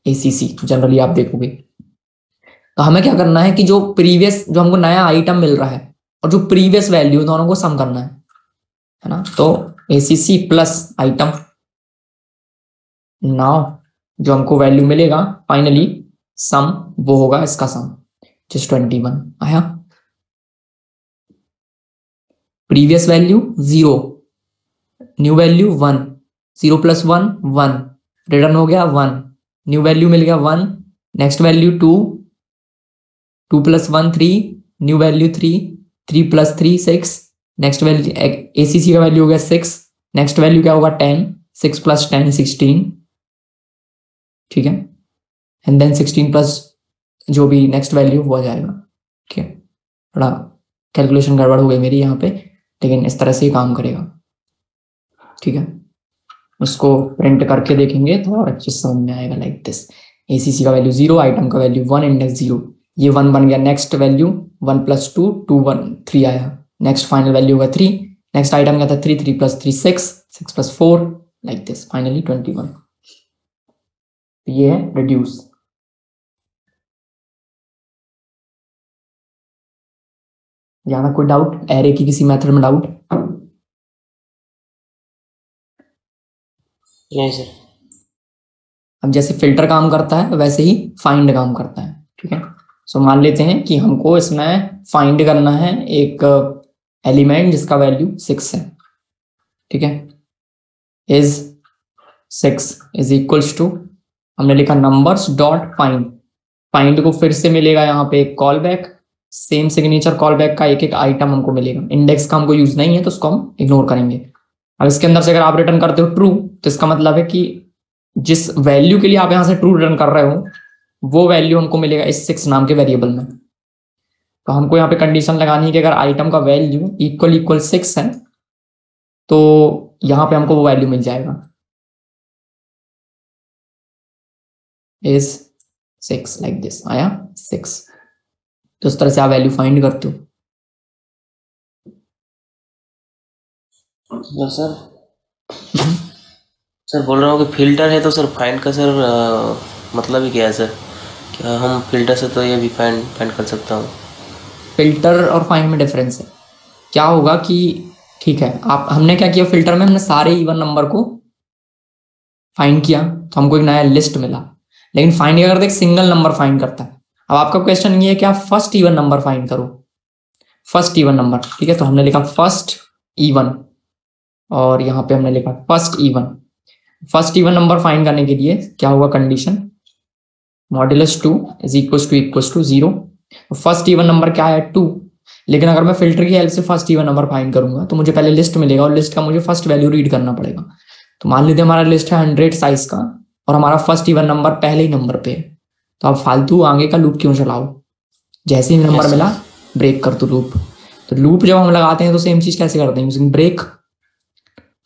एसीसी जनरली आप देखोगे। तो हमें क्या करना है कि जो प्रीवियस, जो हमको नया आइटम मिल रहा है और जो प्रीवियस वैल्यू, दोनों को सम करना है ना। तो एसीसी प्लस आइटम, नाउ जो हमको वैल्यू मिलेगा फाइनली सम, वो होगा इसका सम जिस 21 आया। Previous value 0, new value 1, 0 plus 1 1, return हो गया 1, न्यू वैल्यू मिल गया 1, next value 2, 2 plus 1 3, new value 3, 3 plus 3 6, next value ACC का वैल्यू हो गया 6, नेक्स्ट वैल्यू क्या होगा 10, 6 प्लस 10 16। ठीक है, एंड देन 16 प्लस जो भी नेक्स्ट वैल्यू वो आ जाएगा। ठीक है, थोड़ा कैलकुलेशन गड़बड़ हो गई मेरी यहाँ पे, लेकिन इस तरह से ही काम करेगा। ठीक है, उसको प्रिंट करके देखेंगे तो और अच्छे समझ में आएगा। लाइक दिस, एसीसी का वैल्यू 0, आइटम का वैल्यू 1, इंडेक्स 0, ये 1 बन गया, नेक्स्ट वैल्यू 1 प्लस 2 2 1 3 आया, नेक्स्ट फाइनल वैल्यू होगा 3, नेक्स्ट आइटम क्या था 3, 3 plus 3 6, 6 plus 4, like this, finally 21। ये है रिड्यूस। यहाँ कोई डाउट, एरे की किसी मेथड में डाउट? नहीं सर। अब जैसे फिल्टर काम करता है वैसे ही फाइंड काम करता है। ठीक है, सो मान लेते हैं कि हमको इसमें फाइंड करना है एक एलिमेंट जिसका वैल्यू 6 है। ठीक है, इज 6 इज इक्वल्स टू, हमने लिखा नंबर्स डॉट फाइंड, फाइंड को फिर से मिलेगा यहाँ पे एक call back, same signature call back का एक एक आइटम हमको मिलेगा। इंडेक्स का हमको यूज नहीं है तो उसको हम इग्नोर करेंगे। अब इसके अंदर से अगर आप रिटर्न करते हो ट्रू, तो इसका मतलब है कि जिस वैल्यू के लिए आप यहां से ट्रू रिटर्न कर रहे हो वो वैल्यू हमको मिलेगा इस 6 नाम के वेरिएबल में। तो हमको यहाँ पे कंडीशन लगानी है कि अगर आइटम का वैल्यू इक्वल इक्वल 6 है तो यहाँ पे हमको वो वैल्यू मिल जाएगा, इज 6, लाइक दिस आया 6। तो इस तरह से आप वैल्यू फाइंड करते हो। तो सर बोल रहा हूँ कि फिल्टर है तो सर फाइंड का सर मतलब ही क्या है सर? क्या हम फिल्टर से तो ये भी फाइंड कर सकता हूँ? फिल्टर और फाइंड में डिफरेंस है। क्या होगा कि ठीक है, आप, हमने क्या किया फिल्टर में, हमने सारे इवन नंबर को फाइंड किया तो हमको एक नया लिस्ट मिला, लेकिन फाइंड क्या करता है, एक सिंगल नंबर फाइंड करता है। अब आपका क्वेश्चन ये है कि आप फर्स्ट इवन नंबर फाइंड करो, फर्स्ट इवन नंबर। ठीक है, तो हमने लिखा फर्स्ट इवन और यहाँ पे हमने लिखा first even. First even number find करने के लिए क्या होगा condition, modulus 2 is equals to 0। First even number क्या है 2, लेकिन अगर मैं फिल्टर की हेल्प से फर्स्ट इवन नंबर फाइंड करूंगा तो मुझे पहले लिस्ट मिलेगा और लिस्ट का मुझे फर्स्ट वैल्यू रीड करना पड़ेगा। तो मान लीजिए हमारा लिस्ट है 100 साइज का और हमारा फर्स्ट इवन नंबर पहले ही नंबर पे है, तो आप फालतू आगे का लूप क्यों चलाओ, जैसे ही नंबर मिला ब्रेक कर दो लूप। तो लूप जब हम लगाते हैं तो सेम चीज कैसे करते हैं, यूजिंग ब्रेक।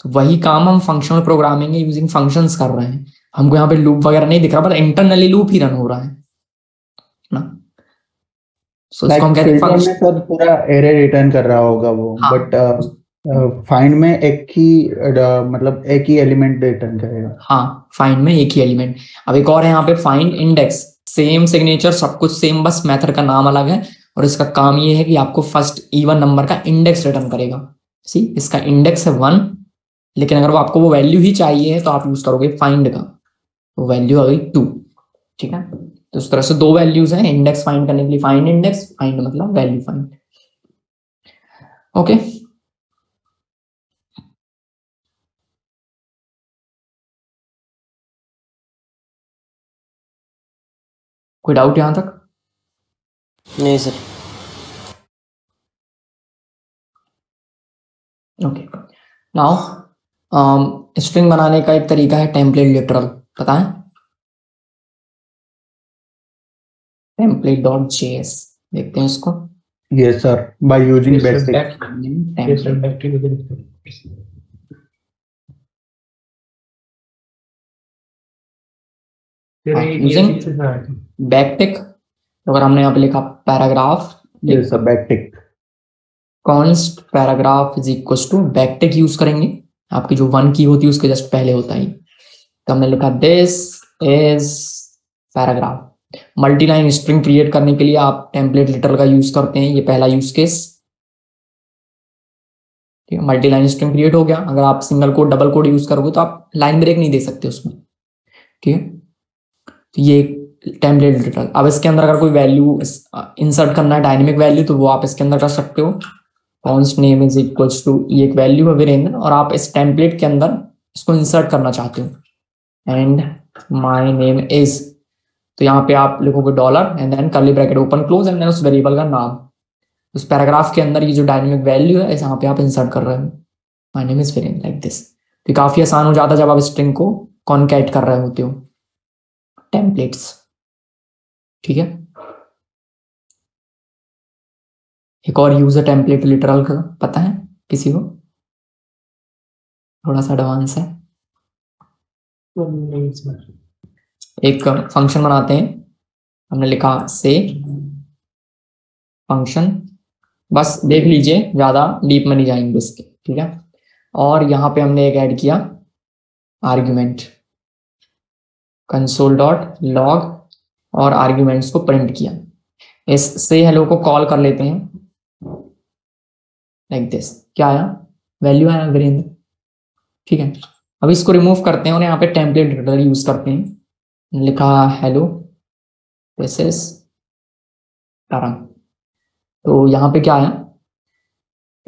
तो वही काम हम फंक्शनल प्रोग्रामिंग यूजिंग फंक्शंस कर रहे हैं। हमको यहाँ पे लूप वगैरह नहीं दिख रहा, पर इंटरनली लूप ही रन हो रहा है ना। सो इसको हम कहते हैं फिल्टर में तो पूरा एरे रिटर्न कर रहा होगा वो, हाँ। बट फाइंड में एक ही मतलब एक ही एलिमेंट रिटर्न करेगा। हाँ, फाइंड में एक ही एलिमेंट। अब एक और है यहाँ पे फाइंड इंडेक्स, सेम सिग्नेचर सब कुछ सेम, बस मेथड का नाम अलग है और इसका काम ये है कि आपको फर्स्ट इवन नंबर का इंडेक्स रिटर्न करेगा। सी, इसका इंडेक्स है 1, लेकिन अगर वो आपको वो वैल्यू ही चाहिए तो आप यूज करोगे फाइंड का, तो वैल्यू आ गई 2। ठीक है, तो इस तरह से दो वैल्यूज हैं इंडेक्स फाइंड करने के लिए, फाइंड इंडेक्स, फाइंड मतलब वैल्यू फाइंड। ओके, कोई डाउट यहां तक? नहीं सर। Okay, now स्ट्रिंग बनाने का एक तरीका है टेम्पलेट लिटरल, पता है? template.js, देखते हैं इसको। Yes sir, by using Yes, sir, basic. yes, sir, back to the फिर एक ये using चीज़ है। backtick, अगर हमने यहाँ पे लिखा paragraph, Yes sir, backtick. const paragraph is equal to backtick use करेंगे, आपकी जो 1 की होती है उसके जस्ट पहले होता है। तो हमने लिखा this is paragraph. Multi line string create करने के लिए आप टेम्पलेट लिटरल का यूज करते हैं, ये पहला यूज केस। ठीक है, मल्टी लाइन स्ट्रिंग क्रिएट हो गया। अगर आप single code double quote use करोगे तो आप लाइन ब्रेक नहीं दे सकते उसमें। ठीक है, तो ये टेम्पलेट लिटरल। अब इसके अंदर अगर कोई वैल्यू इंसर्ट करना है, डायनेमिक वैल्यू, तो वो आप इसके अंदर कर सकते हो। Const name is equals to, ये एक वैल्यू है वीरेंद्र, और आप इस टेम्पलेट के अंदर इसको इंसर्ट करना चाहते हो। एंड माय नेम इज, तो यहाँ पे आप लिखोगे dollar and then curly bracket open close and then उस वेरिएबल का नाम। उस पैराग्राफ के अंदर ये जो डायनेमिक वैल्यू है यहाँ पे आप इंसर्ट कर रहे हो, my name is Virendra, like this. तो काफी आसान हो जाता है जब आप स्ट्रिंग को कॉन्कैट कर रहे होते हो टेम्पलेट्स। ठीक है, एक और यूजर टेम्पलेट लिटरल का पता है किसी को? थोड़ा सा एडवांस है। एक फंक्शन बनाते हैं, हमने लिखा से फंक्शन, बस देख लीजिए, ज्यादा डीप में नहीं जाएंगे इसके। ठीक है, और यहाँ पे हमने एक ऐड किया आर्ग्यूमेंट, कंसोल डॉट लॉग, और आर्ग्यूमेंट्स को प्रिंट किया। इस से हेलो को कॉल कर लेते हैं लाइक दिस। क्या आया? वैल्यू आया वीरेंद्र। ठीक है, अब इसको रिमूव करते हैं और यहाँ पे टेम्पलेट लिटरल यूज करते हैं। लिखा हेलो दिस इज तरंग। तो यहाँ पे क्या आया?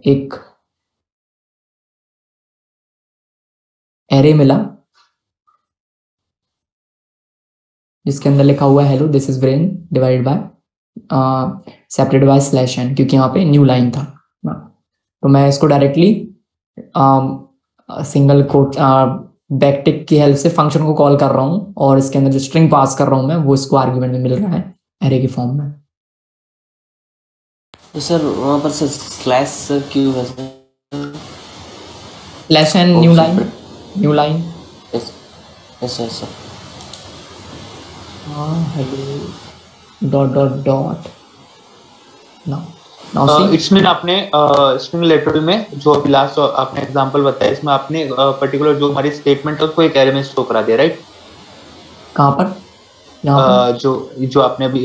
एक एरे मिला जिसके अंदर लिखा हुआ है hello this is brain divided by separated by slash N, क्योंकि यहाँ पे न्यू लाइन था ना। तो मैं इसको डायरेक्टली सिंगल कोट बैकटिक की हेल्प से फंक्शन को कॉल कर रहा हूँ, और इसके अंदर जो स्ट्रिंग पास कर रहा हूँ मैं, वो इसको आर्ग्यूमेंट में मिल रहा है एरे के फॉर्म में। तो सर वहाँ पर सर स्लैश सर क्यों है sir? Slash N new line, new line. Yes yes sir. Hello dot dot dot now C, इसमें आपने स्ट्रिंग लिटरल में जो अभी लास्ट आपने एग्जांपल बताया, इसमें आपने पर्टिकुलर जो हमारी स्टेटमेंट है उसको एक एरे में स्टोर करा दिया, राइट? कहाँ पर? जो आपने अभी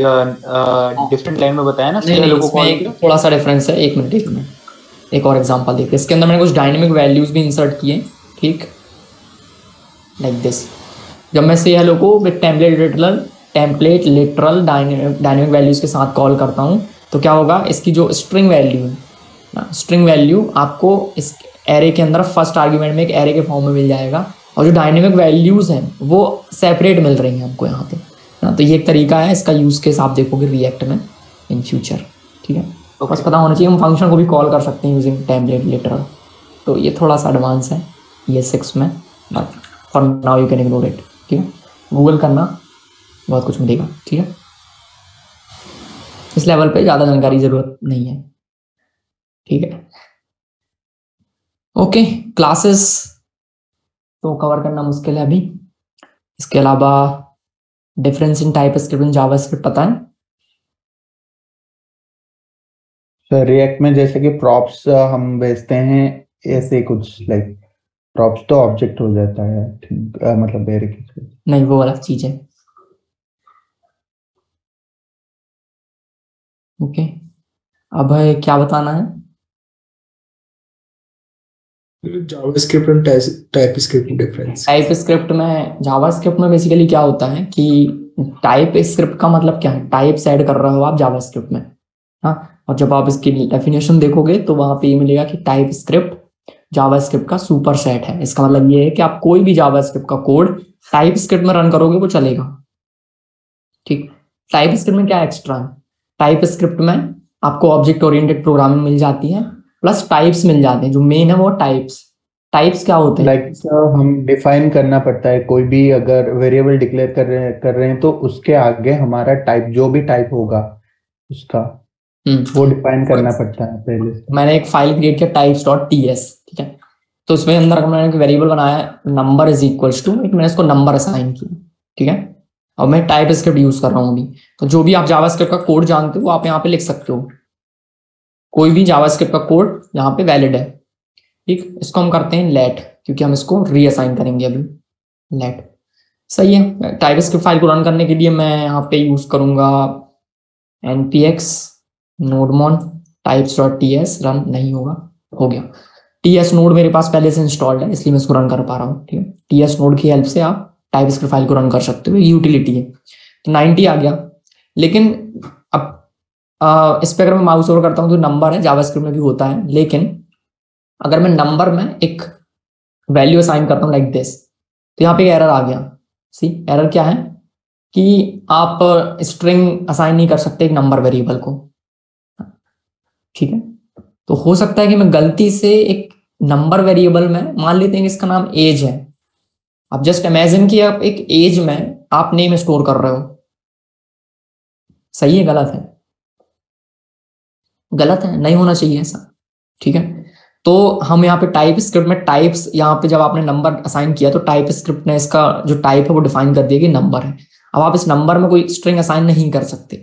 डिफरेंट लाइन में बताया ना, नहीं, इसमें एक थोड़ा सा डिफरेंस है। एक मिनट एक और एग्जांपल देखते हैं। इसके अंदर मैंने कुछ डायनेमिक वैल्यूज भी इंसर्ट किए। ठीक, लाइक दिस। जब मैं से हेलो को with template literal dynamic values के साथ कॉल करता हूँ, तो क्या होगा? इसकी जो स्ट्रिंग वैल्यू है, स्ट्रिंग वैल्यू आपको इस एरे के अंदर फर्स्ट आर्ग्यूमेंट में एक एरे के फॉर्म में मिल जाएगा, और जो डायनेमिक वैल्यूज हैं वो सेपरेट मिल रही हैं हमको यहाँ पे ना। तो ये एक तरीका है, इसका यूज केस आप देखोगे रिएक्ट में इन फ्यूचर। ठीक है, बस पता होना चाहिए हम फंक्शन को भी कॉल कर सकते हैं यूजिंग टेम्पलेट लिटरल। तो ये थोड़ा सा एडवांस है ये 6 में, but for now you can ignore it. ठीक है, गूगल करना, बहुत कुछ मिलेगा। ठीक है, इस लेवल पे ज़्यादा जानकारी जरूरत नहीं है। ठीक है, ओके। क्लासेस तो कवर करना मुश्किल है अभी। इसके अलावा difference in type script and JavaScript पता है? सर रिएक्ट में जैसे कि प्रॉप्स हम भेजते हैं, ऐसे कुछ लाइक प्रॉप्स तो ऑब्जेक्ट हो जाता है, मतलब एरे की नहीं, वो अलग चीज है। ओके, अब क्या बताना है? JavaScript and TypeScript difference. TypeScript में, जावास्क्रिप्ट में बेसिकली क्या होता है कि टाइपस्क्रिप्ट का मतलब क्या है? टाइप्स ऐड कर रहे हो आप जावास्क्रिप्ट में। हाँ, और जब आप इसकी डेफिनेशन देखोगे तो वहां पे ये मिलेगा कि टाइपस्क्रिप्ट जावास्क्रिप्ट का सुपर सेट है। इसका मतलब ये है कि आप कोई भी जावास्क्रिप्ट का कोड टाइपस्क्रिप्ट में रन करोगे वो चलेगा। ठीक, टाइपस्क्रिप्ट में क्या एक्स्ट्रा है? टाइपस्क्रिप्ट में आपको ऑब्जेक्ट ओरिएंटेड प्रोग्रामिंग मिल जाती है, प्लस टाइप्स मिल जाते हैं। जो मेन है वो टाइप्स, टाइप्स क्या होते हैं? लाइक हम डिफाइन करना पड़ता है, कोई भी अगर वेरिएबल डिक्लेयर कर रहे हैं तो उसके आगे हमारा टाइप, जो भी टाइप होगा उसका वो डिफाइन करना पड़ता है पहले से। मैंने एक फाइल क्रिएट किया types.ts, ठीक है, तो उसमें अंदर मैंने एक वेरिएबल बनाया नंबर इज इक्वल्स टू, मैंने इसको नंबर असाइन किया, ठीक है। अब मैं टाइप स्क्रिप्ट यूज कर रहा हूँ अभी, तो जो भी आप जावास्क्रिप्ट का कोड जानते हो आप यहाँ पे लिख सकते हो, कोई भी जावास्क्रिप्ट का कोड यहाँ पे वैलिड है, ठीक। इसको हम करते हैं लेट, क्योंकि हम इसको रीअसाइन करेंगे अभी, लेट सही है। टाइप स्क्रिप्ट फाइल को रन करने के लिए मैं यहाँ पे यूज करूंगा npx nodemon types.ts, रन नहीं होगा, हो गया। ts नोड मेरे पास पहले से इंस्टॉल्ड है इसलिए मैं इसको रन कर पा रहा हूँ, ठीक है। ts नोड की हेल्प से आप टाइप स्क्रिप्ट फाइल को रन कर सकते हो, यूटिलिटी है। तो 90 आ गया, लेकिन अब इस पे अगर मैं माउस ओवर करता हूँ तो नंबर है, जावास्क्रिप्ट में भी होता है, लेकिन अगर मैं नंबर में एक वैल्यू असाइन करता हूँ लाइक दिस, तो यहाँ पे एरर आ गया। सी एरर क्या है कि आप स्ट्रिंग असाइन नहीं कर सकते एक नंबर वेरिएबल को, ठीक है। तो हो सकता है कि मैं गलती से एक नंबर वेरिएबल में, मान लेते हैं कि इसका नाम एज है, आप जस्ट इमेजिन कि आप एक एज में आप नेम स्टोर कर रहे हो, सही है गलत है? गलत है, नहीं होना चाहिए ऐसा, ठीक है। तो हम यहाँ पे टाइप स्क्रिप्ट में टाइप्स, यहाँ पे जब आपने नंबर असाइन किया तो टाइप स्क्रिप्ट ने इसका जो टाइप है वो डिफाइन कर दिया कि नंबर है। अब आप इस नंबर में कोई स्ट्रिंग असाइन नहीं कर सकते,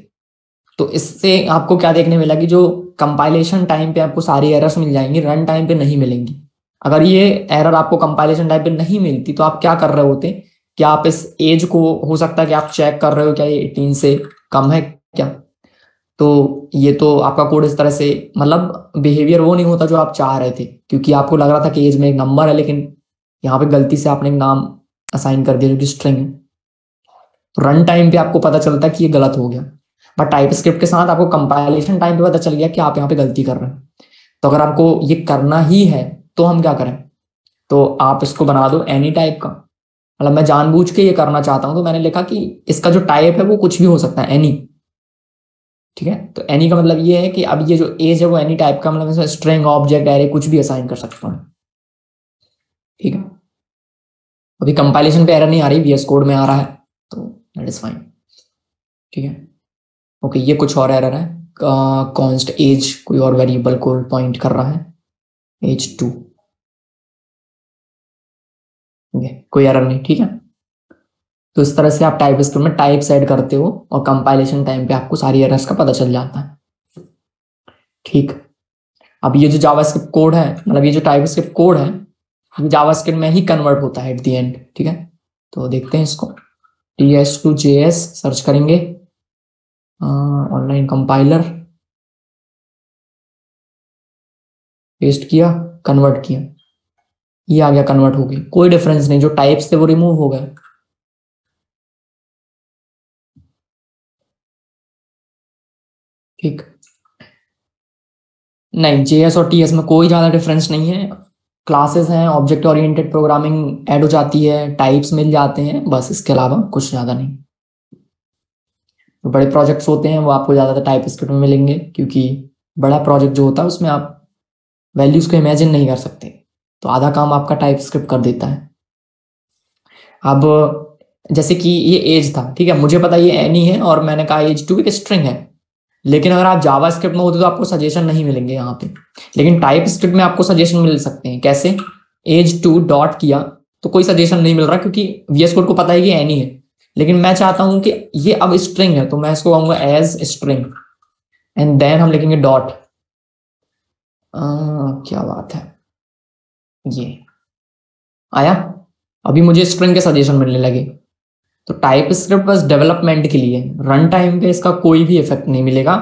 तो इससे आपको क्या देखने मिला कि जो कंपाइलेशन टाइम पे आपको सारी एरर्स मिल जाएंगी, रन टाइम पे नहीं मिलेंगी। अगर ये एरर आपको कंपाइलेशन टाइम पे नहीं मिलती तो आप क्या कर रहे होते कि आप इस एज को, हो सकता है कि आप चेक कर रहे हो क्या ये 18 से कम है क्या, तो ये तो आपका कोड इस तरह से, मतलब बिहेवियर वो नहीं होता जो आप चाह रहे थे, क्योंकि आपको लग रहा था कि एज में एक नंबर है, लेकिन यहाँ पे गलती से आपने एक नाम असाइन कर दिया जो कि स्ट्रिंग है। तो रन टाइम पे आपको पता चलता है कि ये गलत हो गया, बट टाइप स्क्रिप्ट के साथ आपको कंपाइलेशन टाइम पे पता चल गया कि आप यहाँ पे गलती कर रहे हैं। तो अगर आपको ये करना ही है तो हम क्या करें, तो आप इसको बना दो एनी टाइप का, मतलब मैं जानबूझ के ये करना चाहता हूँ, तो मैंने लिखा कि इसका जो टाइप है वो कुछ भी हो सकता है, एनी, ठीक है। तो एनी का मतलब ये है कि अब ये जो एज है वो एनी टाइप का, मतलब इसमें स्ट्रिंग, ऑब्जेक्ट, एरे कुछ भी असाइन कर सकता हूँ, ठीक है। अभी कंपाइलेशन पे एरर नहीं आ रही, VS कोड में आ रहा है, तो दैट इज फाइन, ठीक है। ओके, ये कुछ और एरर है, कॉन्स्ट एज कोई और वेरिएबल को पॉइंट कर रहा है, एज 2, कोई एरर नहीं, ठीक है। तो इस तरह से आप टाइप स्क्रिप्ट में टाइप्स ऐड करते हो और कंपाइलेशन टाइम पे आपको सारी एरर्स का पता चल जाता है, ठीक। अब ये जो जावास्क्रिप्ट कोड है, मतलब ये जो टाइप स्क्रिप्ट कोड है, ये जावास्क्रिप्ट में ही कन्वर्ट होता है एट द एंड, ठीक है। तो देखते हैं इसको, ts2js सर्च करेंगे, ऑनलाइन कंपाइलर, पेस्ट किया, कन्वर्ट किया, ये आ गया, कन्वर्ट हो गई, कोई डिफरेंस नहीं, जो टाइप्स थे वो रिमूव हो गए, ठीक। नहीं, JS और TS में कोई ज्यादा डिफरेंस नहीं है, क्लासेस हैं, ऑब्जेक्ट ओरिएंटेड प्रोग्रामिंग ऐड हो जाती है, टाइप्स मिल जाते हैं, बस इसके अलावा कुछ ज्यादा नहीं। तो बड़े प्रोजेक्ट्स होते हैं वो आपको ज्यादातर टाइप स्क्रिप्ट में मिलेंगे, क्योंकि बड़ा प्रोजेक्ट जो होता है उसमें आप वैल्यूज को इमेजिन नहीं कर सकते, तो आधा काम आपका टाइप स्क्रिप्ट कर देता है। अब जैसे कि ये एज था, ठीक है, मुझे पता ये एनी है और मैंने कहा एज 2 एक स्ट्रिंग है, लेकिन अगर आप जावास्क्रिप्ट में होते तो आपको सजेशन नहीं मिलेंगे यहाँ पे, लेकिन टाइप स्क्रिप्ट में आपको सजेशन मिल सकते हैं। कैसे? एज 2 डॉट किया तो कोई सजेशन नहीं मिल रहा, क्योंकि VS कोड को पता है कि एनी है, लेकिन मैं चाहता हूं कि ये अब स्ट्रिंग है, तो मैं इसको कहूंगा एज स्ट्रिंग एंड देन हम लिखेंगे डॉट, क्या बात है, ये आया, अभी मुझे स्ट्रिंग के सजेशन मिलने लगे। तो टाइप स्क्रिप्ट बस डेवलपमेंट के लिए, रन टाइम पे इसका कोई भी इफेक्ट नहीं मिलेगा।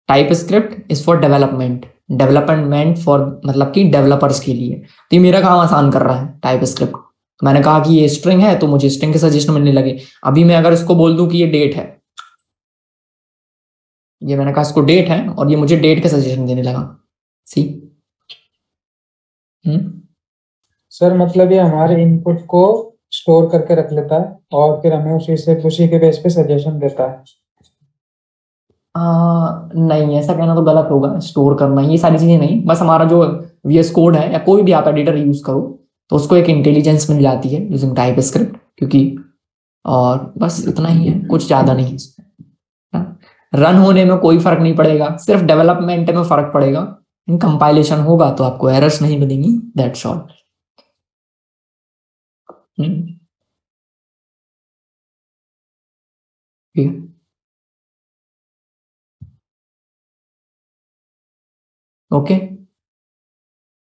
Type script is for development, development for मतलब कि डेवलपर्स के लिए, तो ये मेरा काम आसान कर रहा है टाइप स्क्रिप्ट। मैंने कहा कि ये स्ट्रिंग है तो मुझे स्ट्रिंग के सजेशन मिलने लगे। अभी मैं अगर इसको बोल दूं कि ये डेट है, ये मैंने कहा इसको डेट है और ये मुझे डेट के सजेशन देने लगा, सी। सर मतलब ये हमारे इनपुट को स्टोर करके रख लेता है और फिर हमें उसी के बेस पे सजेशन देता है। नहीं, ऐसा कहना तो गलत होगा, स्टोर करना ये सारी चीजें नहीं, बस हमारा जो VS कोड है या कोई भी आप एडिटर यूज करो तो उसको एक इंटेलिजेंस मिल जाती है यूजिंग टाइप स्क्रिप्ट, क्योंकि और बस इतना ही है, कुछ ज्यादा नहीं है। रन होने में कोई फर्क नहीं पड़ेगा, सिर्फ डेवलपमेंट में फर्क पड़ेगा। कंपाइलेशन होगा तो आपको एरर्स नहीं मिलेंगी, that's all. Okay,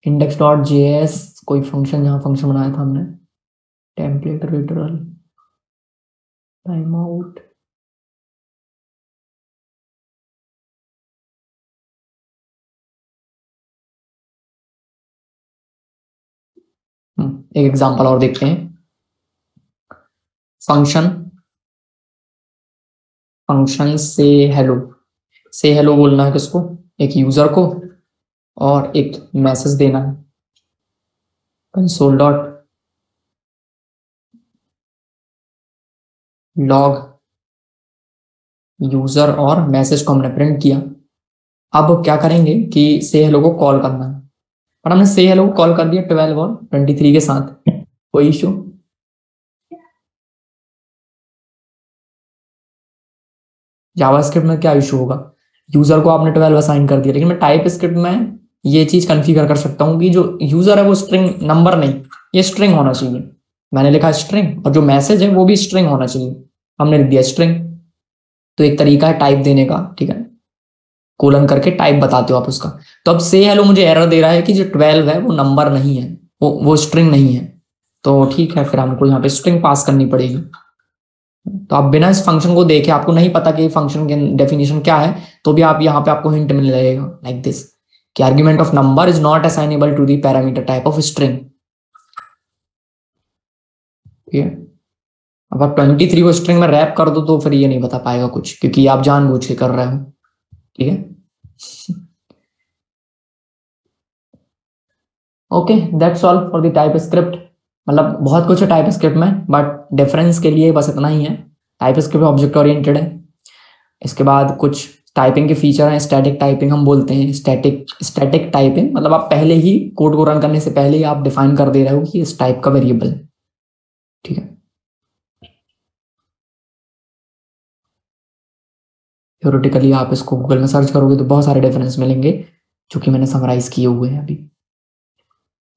index dot JS कोई फंक्शन, जहां फंक्शन बनाया था हमने, टेम्पलेट लिटरल टाइम आउट, एक एग्जांपल और देखते हैं। फंक्शन से हेलो बोलना है किसको, एक यूजर को, और एक मैसेज देना है कंसोल डॉट लॉग यूजर, और मैसेज को हमने प्रिंट किया। अब क्या करेंगे कि से हेलो को कॉल करना है, और हमने से हेलो को कॉल कर दिया 12 और 23 के साथ, कोई इशू? जावास्क्रिप्ट में क्या इशू होगा, यूजर को आपने 12 असाइन कर दिया, लेकिन मैं टाइप स्क्रिप्ट में ये चीज कॉन्फ़िगर कर सकता हूँ कि जो यूजर है वो स्ट्रिंग, नंबर नहीं, ये स्ट्रिंग होना चाहिए। मैंने लिखा स्ट्रिंग, और जो मैसेज है वो भी स्ट्रिंग होना चाहिए, हमने लिख दिया स्ट्रिंग। तो एक तरीका है टाइप देने का, ठीक है, कोलन करके टाइप बताते हो आप उसका। तो अब से हेलो मुझे एरर दे रहा है कि जो 12 है वो नंबर नहीं है, वो स्ट्रिंग नहीं है। तो ठीक है, फिर हमको यहाँ पे स्ट्रिंग पास करनी पड़ेगी। तो आप बिना इस फंक्शन को देखे, आपको नहीं पता कि फंक्शन की डेफिनेशन क्या है, तो भी आप यहाँ पे आपको हिंट मिल जाएगा लाइक दिस कि argument of number is not assignable to the parameter type of string. ठीक है, अब आप 23 को स्ट्रिंग में रैप कर दो तो फिर ये नहीं बता पाएगा कुछ, क्योंकि आप जानबूझ के कर रहे हो। ठीक है, okay, that's all for the type script. मतलब बहुत कुछ है टाइप स्क्रिप्ट में, बट डिफरेंस के लिए बस इतना ही है। टाइप स्क्रिप्ट ऑब्जेक्ट ओरिएंटेड है। इसके बाद कुछ टाइपिंग के फीचर हैं, स्टैटिक टाइपिंग हम बोलते हैं। स्टैटिक टाइपिंग मतलब आप पहले ही कोड को रन करने से पहले ही आप डिफाइन कर दे रहे हो कि इस टाइप का वेरिएबल। ठीक है, थ्योरेटिकली आप इसको गूगल में सर्च करोगे तो बहुत सारे डिफरेंस मिलेंगे जो कि मैंने समराइज किए हुए हैं अभी।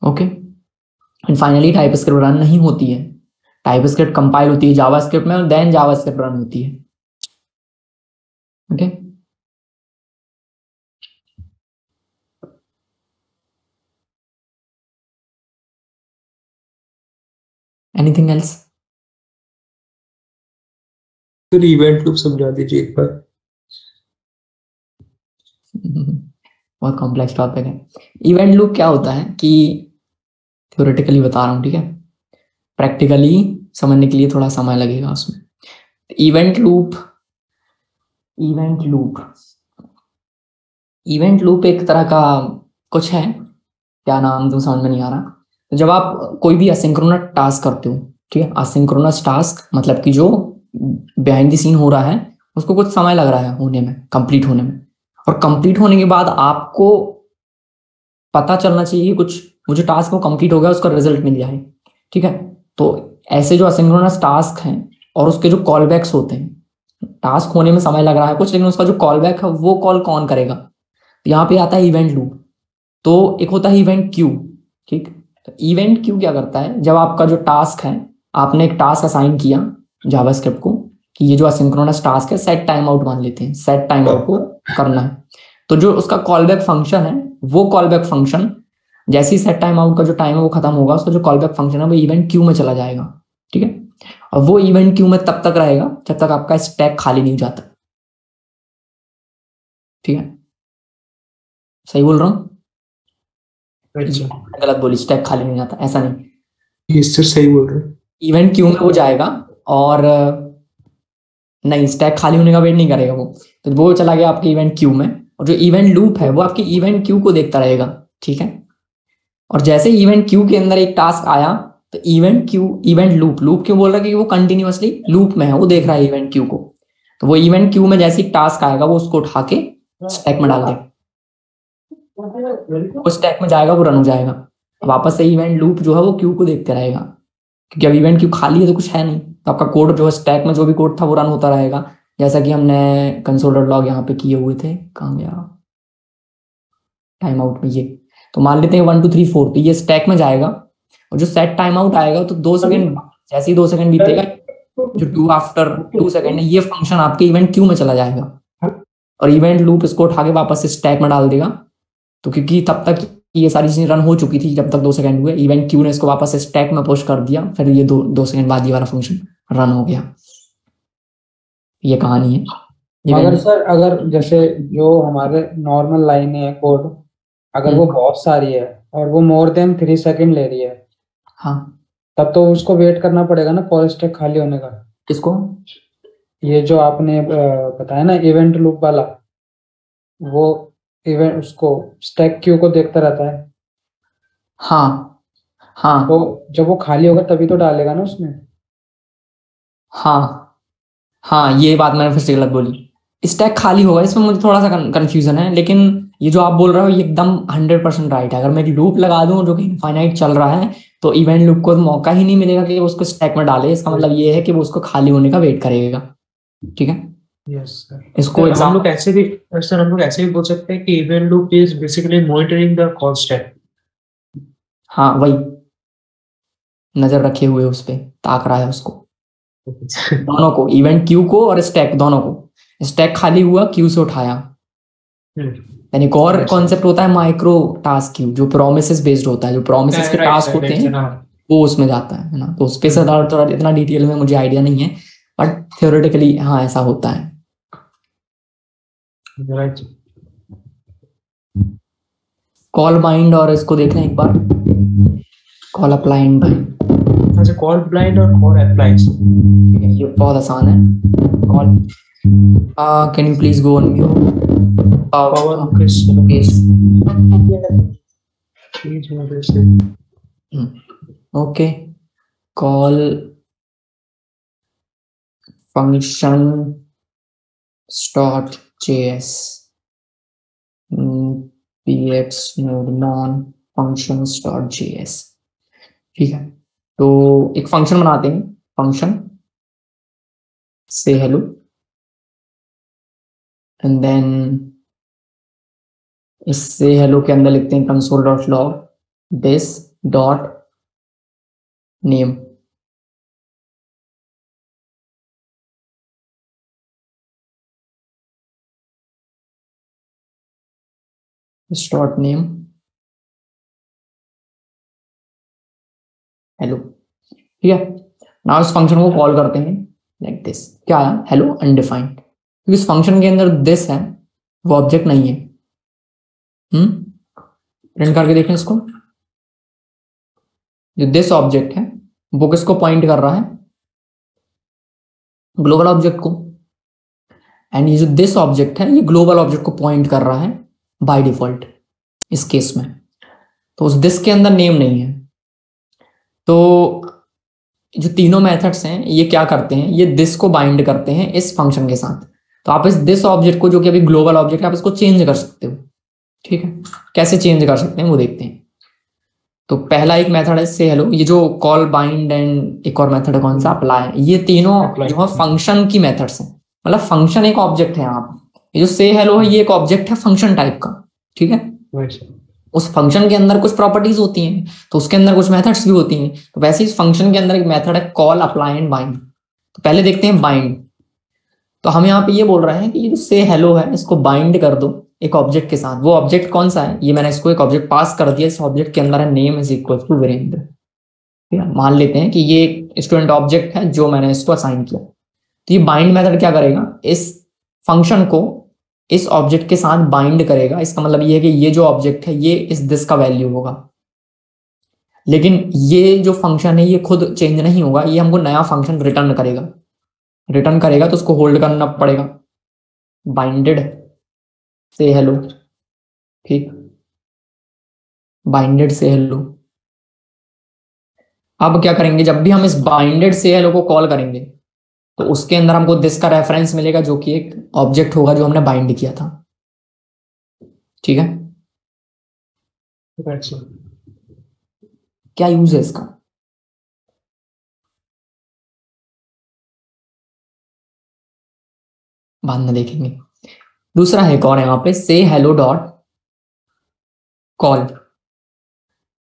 Okay, and finally type script run नहीं होती है, टाइप स्क्रिप्ट कंपाइल होती है जावास्क्रिप्ट में और देन जावास्क्रिप्ट रन होती है। Okay, anything else? फिर इवेंट लूप समझा दीजिए एक बार। बहुत कॉम्प्लेक्स टॉपिक है। इवेंट लूप क्या होता है कि थ्योरेटिकली बता रहा हूँ, ठीक है, प्रैक्टिकली समझने के लिए थोड़ा समय लगेगा उसमें। इवेंट लूप एक तरह का कुछ है, क्या नाम तो समझ में नहीं आ रहा। तो जब आप कोई भी असिंक्रोनस टास्क करते हो, ठीक है, असिंक्रोनस टास्क मतलब कि जो बिहाइंड द सीन हो रहा है उसको कुछ समय लग रहा है होने में, कंप्लीट होने में, और कंप्लीट होने के बाद आपको पता चलना चाहिए कि कुछ वो जो टास्क वो कंप्लीट हो गया उसका रिजल्ट मिल जाए। ठीक है, तो ऐसे जो असिंक्रोनस टास्क हैं और उसके जो कॉल बैक्स होते हैं, टास्क होने में समय लग रहा है कुछ, लेकिन उसका जो कॉल बैक है वो कॉल कौन करेगा, तो यहाँ पे आता है इवेंट लूप। तो एक होता है इवेंट क्यू। ठीक, तो इवेंट क्यू क्या करता है, जब आपका जो टास्क है, आपने एक टास्क असाइन किया जावास्क्रिप्ट को कि ये जो असिंक्रोनस टास्क है सेट टाइम आउट मान लेते हैं, सेट टाइम आउट को करना है, तो जो उसका कॉल बैक फंक्शन है वो कॉल बैक फंक्शन जैसे ही सेट टाइम आउट का जो टाइम है वो खत्म होगा, उसका जो कॉल बैक फंक्शन है वो इवेंट क्यू में चला जाएगा। ठीक है, और वो इवेंट क्यू में तब तक रहेगा जब तक आपका स्टैक खाली नहीं हो जाता। ठीक है, सही बोल रहा हूँ? गलत बोली, स्टैक खाली नहीं जाता, ऐसा नहीं, ये सर सही बोल रहे हैं। इवेंट क्यू में वो जाएगा और नहीं, स्टैक खाली होने का वेट नहीं करेगा वो, तो वो चला गया आपके इवेंट क्यू में, और जो इवेंट लूप है वो आपकी इवेंट क्यू को देखता रहेगा। ठीक है, और जैसे इवेंट क्यू के अंदर एक टास्क आया तो इवेंट लूप क्यों बोल रहा है कि वो कंटिन्यूअसली लूप में है, वो देख रहा है इवेंट क्यू को, तो वो इवेंट क्यू में जैसे एक टास्क आएगा वो उसको उठा के स्टैक में डाल देगा। वो स्टैक में जाएगा, वो रन हो जाएगा, वापस से इवेंट लूप जो है वो क्यू को देखते रहेगा, क्योंकि अब इवेंट क्यू खाली है तो कुछ है नहीं, तो आपका कोड जो है स्टैक में जो भी कोड था वो रन होता रहेगा, जैसा कि हमने कंसोल.लॉग यहाँ पे किए हुए थे। कहाँ गया टाइम आउट में ये, तो मान लेते हैं 1 2 3 4, तो ये स्टैक में जाएगा, और जो सेट टाइम आउट आएगा तो 2 सेकंड, जैसे ही 2 सेकंड बीतेगा, जो 2 आफ्टर 2 सेकंड है, ये फंक्शन आपके इवेंट क्यू में चला जाएगा और इवेंट लूप इसको उठा के वापस से स्टैक में डाल देगा। तो क्योंकि तब तक ये सारी चीजें रन हो चुकी थी, जब तक 2 सेकंड हुए, इवेंट क्यू ने इसको वापस से स्टैक में पुश कर दिया, फिर ये 2 सेकंड बाद ये वाला फंक्शन रन हो गया। ये कहानी है। मगर सर अगर जैसे जो हमारे नॉर्मल लाइन है कोड, अगर वो बहुत सारी है और वो मोर देन 3 सेकंड ले रही है, हाँ, तब तो उसको वेट करना पड़ेगा ना कॉल स्टैक खाली होने का। किसको? ये जो आपने बताया ना इवेंट लूप वाला, वो इवेंट उसको स्टैक क्यू को देखता रहता है। हाँ हाँ, तो जब वो खाली होगा तभी तो डालेगा ना उसमें। हाँ हाँ, ये बात मैंने फिर से गलत बोली, स्टैक खाली होगा, इसमें मुझे थोड़ा सा कंफ्यूजन है, लेकिन ये जो आप बोल रहे हो ये एकदम 100% राइट है। अगर मैं लूप लगा दूं जो कि इनफाइनाइट चल रहा है, तो इवेंट लूप को मौका ही नहीं मिलेगा कि वो उसको स्टैक में डाले। इसका मतलब ये है कि वो उसको खाली होने का वेट करेगा। ठीक है, यस सर। इसको हम लोग ऐसे भी सर, हम लोग ऐसे भी बोल सकते हैं कि event loop is basically monitoring the call stack. हाँ, वही नजर रखे हुए उस पे, ताक रहा है उसको, दोनों को, इवेंट क्यू को और स्टैक दोनों को। स्टैक खाली हुआ, क्यू से उठाया। यानी एक और कॉन्सेप्ट होता है माइक्रो टास्क क्यू, जो प्रोमिसेस बेस्ड होता है, जो प्रोमिसेस के टास्क होते हैं वो उसमें जाता है ना। तो उस पे से थोड़ा इतना डिटेल में मुझे आइडिया नहीं है, बट थ्योरेटिकली हाँ ऐसा होता है। कॉल बाइंड और इसको देख लें एक बार, कॉल अप्लाई एंड बाइंड। अच्छा, कॉल ब्लाइंड और कॉल अप्लाइज, ये बहुत आसान है। Call can you please go on mute power Mukesh okay. Call function start js px node non function start js। ठीक है, तो एक फंक्शन बनाते हैं, फंक्शन से हेलो, एंड देन इससे हेलो के अंदर लिखते हैं console.log this dot name। Dot name hello. ठीक है, नाउ इस फंक्शन को कॉल करते हैं लाइक दिस। क्या आया? हेलो अनडिफाइंड, क्योंकि इस फंक्शन के अंदर दिस है, वो ऑब्जेक्ट नहीं है। प्रिंट करके देखें इसको, जो दिस ऑब्जेक्ट है वो किसको पॉइंट कर रहा है? ग्लोबल ऑब्जेक्ट को। एंड ये जो दिस ऑब्जेक्ट है ये ग्लोबल ऑब्जेक्ट को पॉइंट कर रहा है बाय डिफॉल्ट इस केस में। तो उस दिस के अंदर नेम नहीं है। तो जो तीनों मेथड्स हैं ये क्या करते हैं, ये दिस को बाइंड करते हैं इस फंक्शन के साथ। तो आप इस दिस ऑब्जेक्ट को, जो कि अभी ग्लोबल ऑब्जेक्ट है, आप इसको चेंज कर सकते हो। ठीक है, कैसे चेंज कर सकते हैं वो देखते हैं। तो पहला एक मेथड है से हेलो, ये जो कॉल बाइंड एंड एक और मेथड है कौन सा, अप्लाई। ये तीनों जो है फंक्शन की मेथड्स हैं, मतलब फंक्शन एक ऑब्जेक्ट है। आप ये जो से हेलो है ये एक ऑब्जेक्ट है फंक्शन टाइप का। ठीक है, उस फंक्शन के अंदर कुछ प्रॉपर्टीज होती हैं, तो उसके अंदर कुछ मेथड्स भी होती हैं। तो वैसे इस फंक्शन के अंदर एक मेथड है कॉल अप्लाई एंड बाइंड। तो पहले देखते हैं बाइंड। तो हम यहाँ पे ये बोल रहे हैं कि ये जो से हेलो है इसको बाइंड कर दो एक ऑब्जेक्ट के साथ। वो ऑब्जेक्ट कौन सा है? ये मैंने इसको एक ऑब्जेक्ट पास कर दिया, इस ऑब्जेक्ट के अंदर है name is equal to Virendra. ठीक है, मान लेते हैं कि ये एक स्टूडेंट ऑब्जेक्ट है जो मैंने इसको असाइन किया। तो ये बाइंड मेथड क्या करेगा, इस फंक्शन को इस ऑब्जेक्ट के साथ बाइंड करेगा। इसका मतलब ये है कि ये जो ऑब्जेक्ट है ये इस दिस का वैल्यू होगा, लेकिन ये जो फंक्शन है ये खुद चेंज नहीं होगा, ये हमको नया फंक्शन रिटर्न करेगा। तो उसको होल्ड करना पड़ेगा, बाइंडेड से हेलो। ठीक, बाइंडेड से हेलो। अब क्या करेंगे, जब भी हम इस बाइंडेड से हेलो को कॉल करेंगे तो उसके अंदर हमको दिस का रेफरेंस मिलेगा, जो कि एक ऑब्जेक्ट होगा जो हमने बाइंड किया था। ठीक है, अच्छा, क्या यूज है इसका? बाद में देखेंगे। दूसरा है एक और यहाँ पे, से हेलो डॉट कॉल।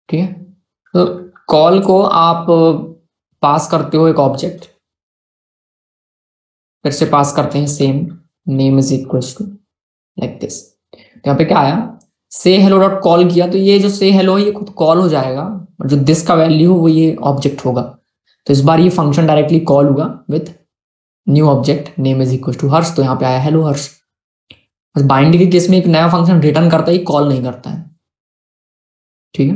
ठीक है, तो कॉल को आप पास करते हो एक ऑब्जेक्ट, फिर से पास करते हैं same, name is equal to like this. तो यहाँ पे क्या आया, से हेलो डॉट कॉल किया, तो ये जो से हेलो है ये खुद कॉल हो जाएगा, और जो दिस का वैल्यू हो वो ये ऑब्जेक्ट होगा। तो इस बार ये फंक्शन डायरेक्टली कॉल होगा with new object name is equal to Harsh. तो यहाँ पे आया हेलो हर्ष। बाइंड के केस में एक नया फंक्शन रिटर्न करता है, कॉल नहीं करता है। ठीक है,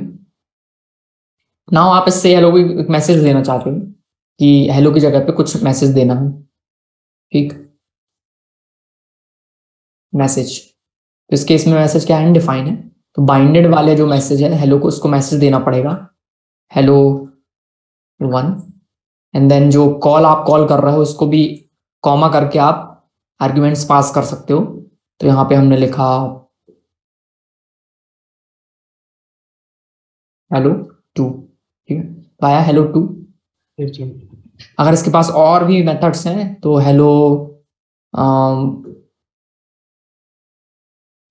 नाउ आप इससे हेलो को एक मैसेज देना चाहते हो कि हेलो की जगह पे कुछ मैसेज देना है। ठीक, मैसेज, तो इस केस में मैसेज क्या है, अनडिफाइन है। तो बाइंडेड वाले जो मैसेज है हेलो को, उसको मैसेज देना पड़ेगा हेलो 1, एंड देन जो कॉल आप कॉल कर रहे हो उसको भी कॉमा करके आप आर्ग्यूमेंट्स पास कर सकते हो। तो यहाँ पे हमने लिखा हेलो 2। ठीक है, तो आया हेलो 2। अगर इसके पास और भी मेथड्स हैं तो हेलो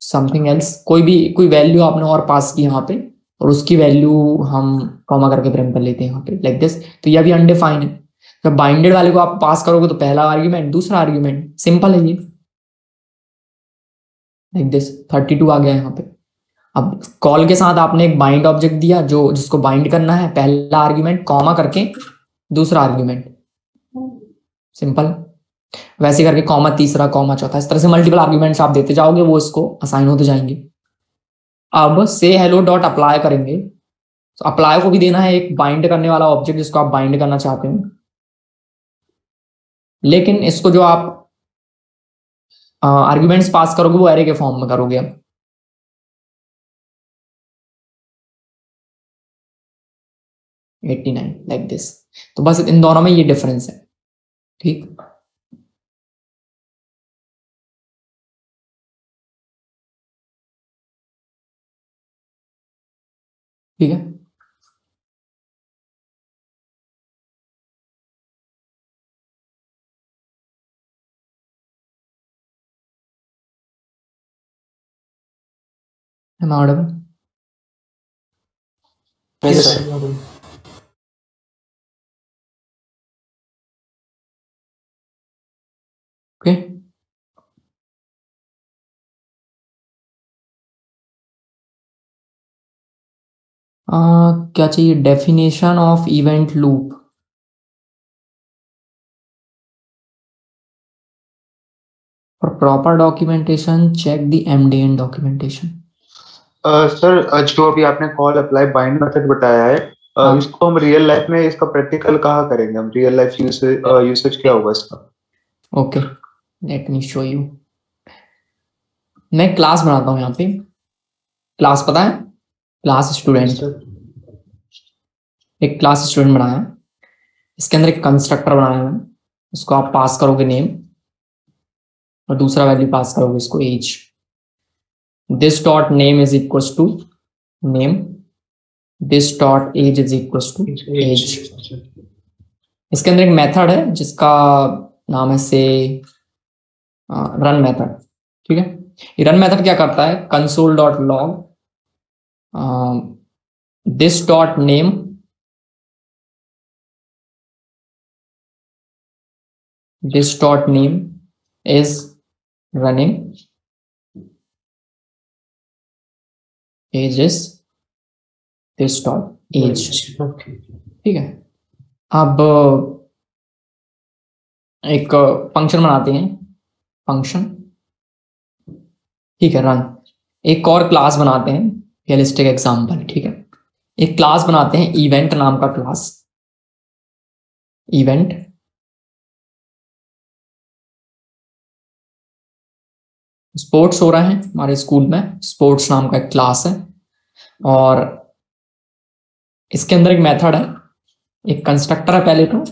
समथिंग एल्स, कोई वैल्यू आपने और पास की यहाँ पे, और उसकी वैल्यू हम कॉमा करके प्रिंट कर लेते हैं यहाँ पे लाइक दिस। तो यह भी अनडिफाइन है। जब बाइंडेड वाले को आप पास करोगे तो पहला आर्ग्यूमेंट, दूसरा आर्ग्यूमेंट, सिंपल है ये लाइक दिस। 32 आ गया यहाँ पे। अब कॉल के साथ आपने एक बाइंड ऑब्जेक्ट दिया जो जिसको बाइंड करना है, पहला आर्ग्यूमेंट कॉमा करके दूसरा आर्ग्यूमेंट, सिंपल। वैसे करके कॉमा तीसरा, कॉमा चौथा, इस तरह से मल्टीपल आर्ग्यूमेंट्स आप देते जाओगे, वो इसको असाइन होते जाएंगे। अब से हेलो डॉट अप्लाई करेंगे, तो अप्लाई को भी देना है एक बाइंड करने वाला ऑब्जेक्ट जिसको आप बाइंड करना चाहते हो, लेकिन इसको जो आप आर्ग्यूमेंट्स पास करोगे वो एरे के फॉर्म में करोगे। अब 89 लाइक दिस। तो बस इन दोनों में ये डिफरेंस है। ठीक, ठीक है, am I audible? Yes sir. Okay, क्या चाहिए, definition of event loop. For proper documentation, check the MDN documentation. Sir जो अभी आपने कॉल अप्लाई बाइंड मेथड बताया है, हाँ। इसको हम रियल लाइफ में इसका प्रैक्टिकल कहाँ करेंगे, हम रियल लाइफ यूसेज क्या होगा इसका? Okay, let me show you. मैं क्लास बनाता हूँ यहाँ पे। क्लास पता है, क्लास स्टूडेंट। एक क्लास स्टूडेंट बनाया, इसके अंदर एक कंस्ट्रक्टर बनाया है, उसको आप पास करोगे नेम, और दूसरा वैल्यू पास करोगे इसको age. This dot name is equals to name, this dot age is equals to age. इसके अंदर एक मेथड है जिसका नाम है से रन मेथड। ठीक है, ये रन मेथड क्या करता है, console dot log this dot name this dot name is running, age is this dot age। ठीक है, अब एक फंक्शन बनाते हैं, फंक्शन, ठीक है, रन। एक और क्लास बनाते हैं, रियलिस्टिक एग्जांपल। ठीक है, एक क्लास बनाते हैं इवेंट नाम का क्लास, इवेंट। स्पोर्ट्स हो रहा है हमारे स्कूल में, स्पोर्ट्स नाम का एक क्लास है, और इसके अंदर एक मेथड है, एक कंस्ट्रक्टर है पहले तो,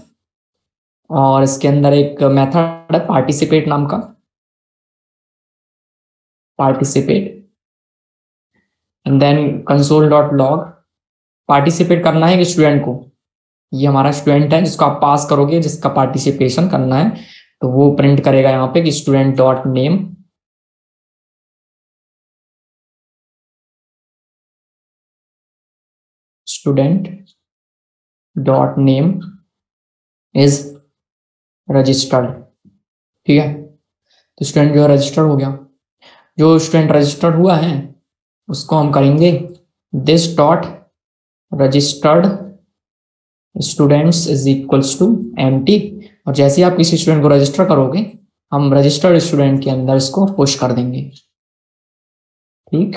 और इसके अंदर एक मेथड है पार्टिसिपेट नाम का, participate. And then console dot log, participate करना है एक स्टूडेंट को, ये हमारा स्टूडेंट है जिसको आप पास करोगे, जिसका पार्टिसिपेशन करना है, तो वो प्रिंट करेगा यहाँ पे कि student dot name, student dot name is registered. ठीक है, तो स्टूडेंट जो रजिस्टर्ड हो गया, जो स्टूडेंट रजिस्टर्ड हुआ है उसको हम करेंगे this dot registered students is equals to empty, और जैसे ही आप किसी स्टूडेंट को रजिस्टर करोगे हम रजिस्टर्ड स्टूडेंट के अंदर इसको पुश कर देंगे। ठीक,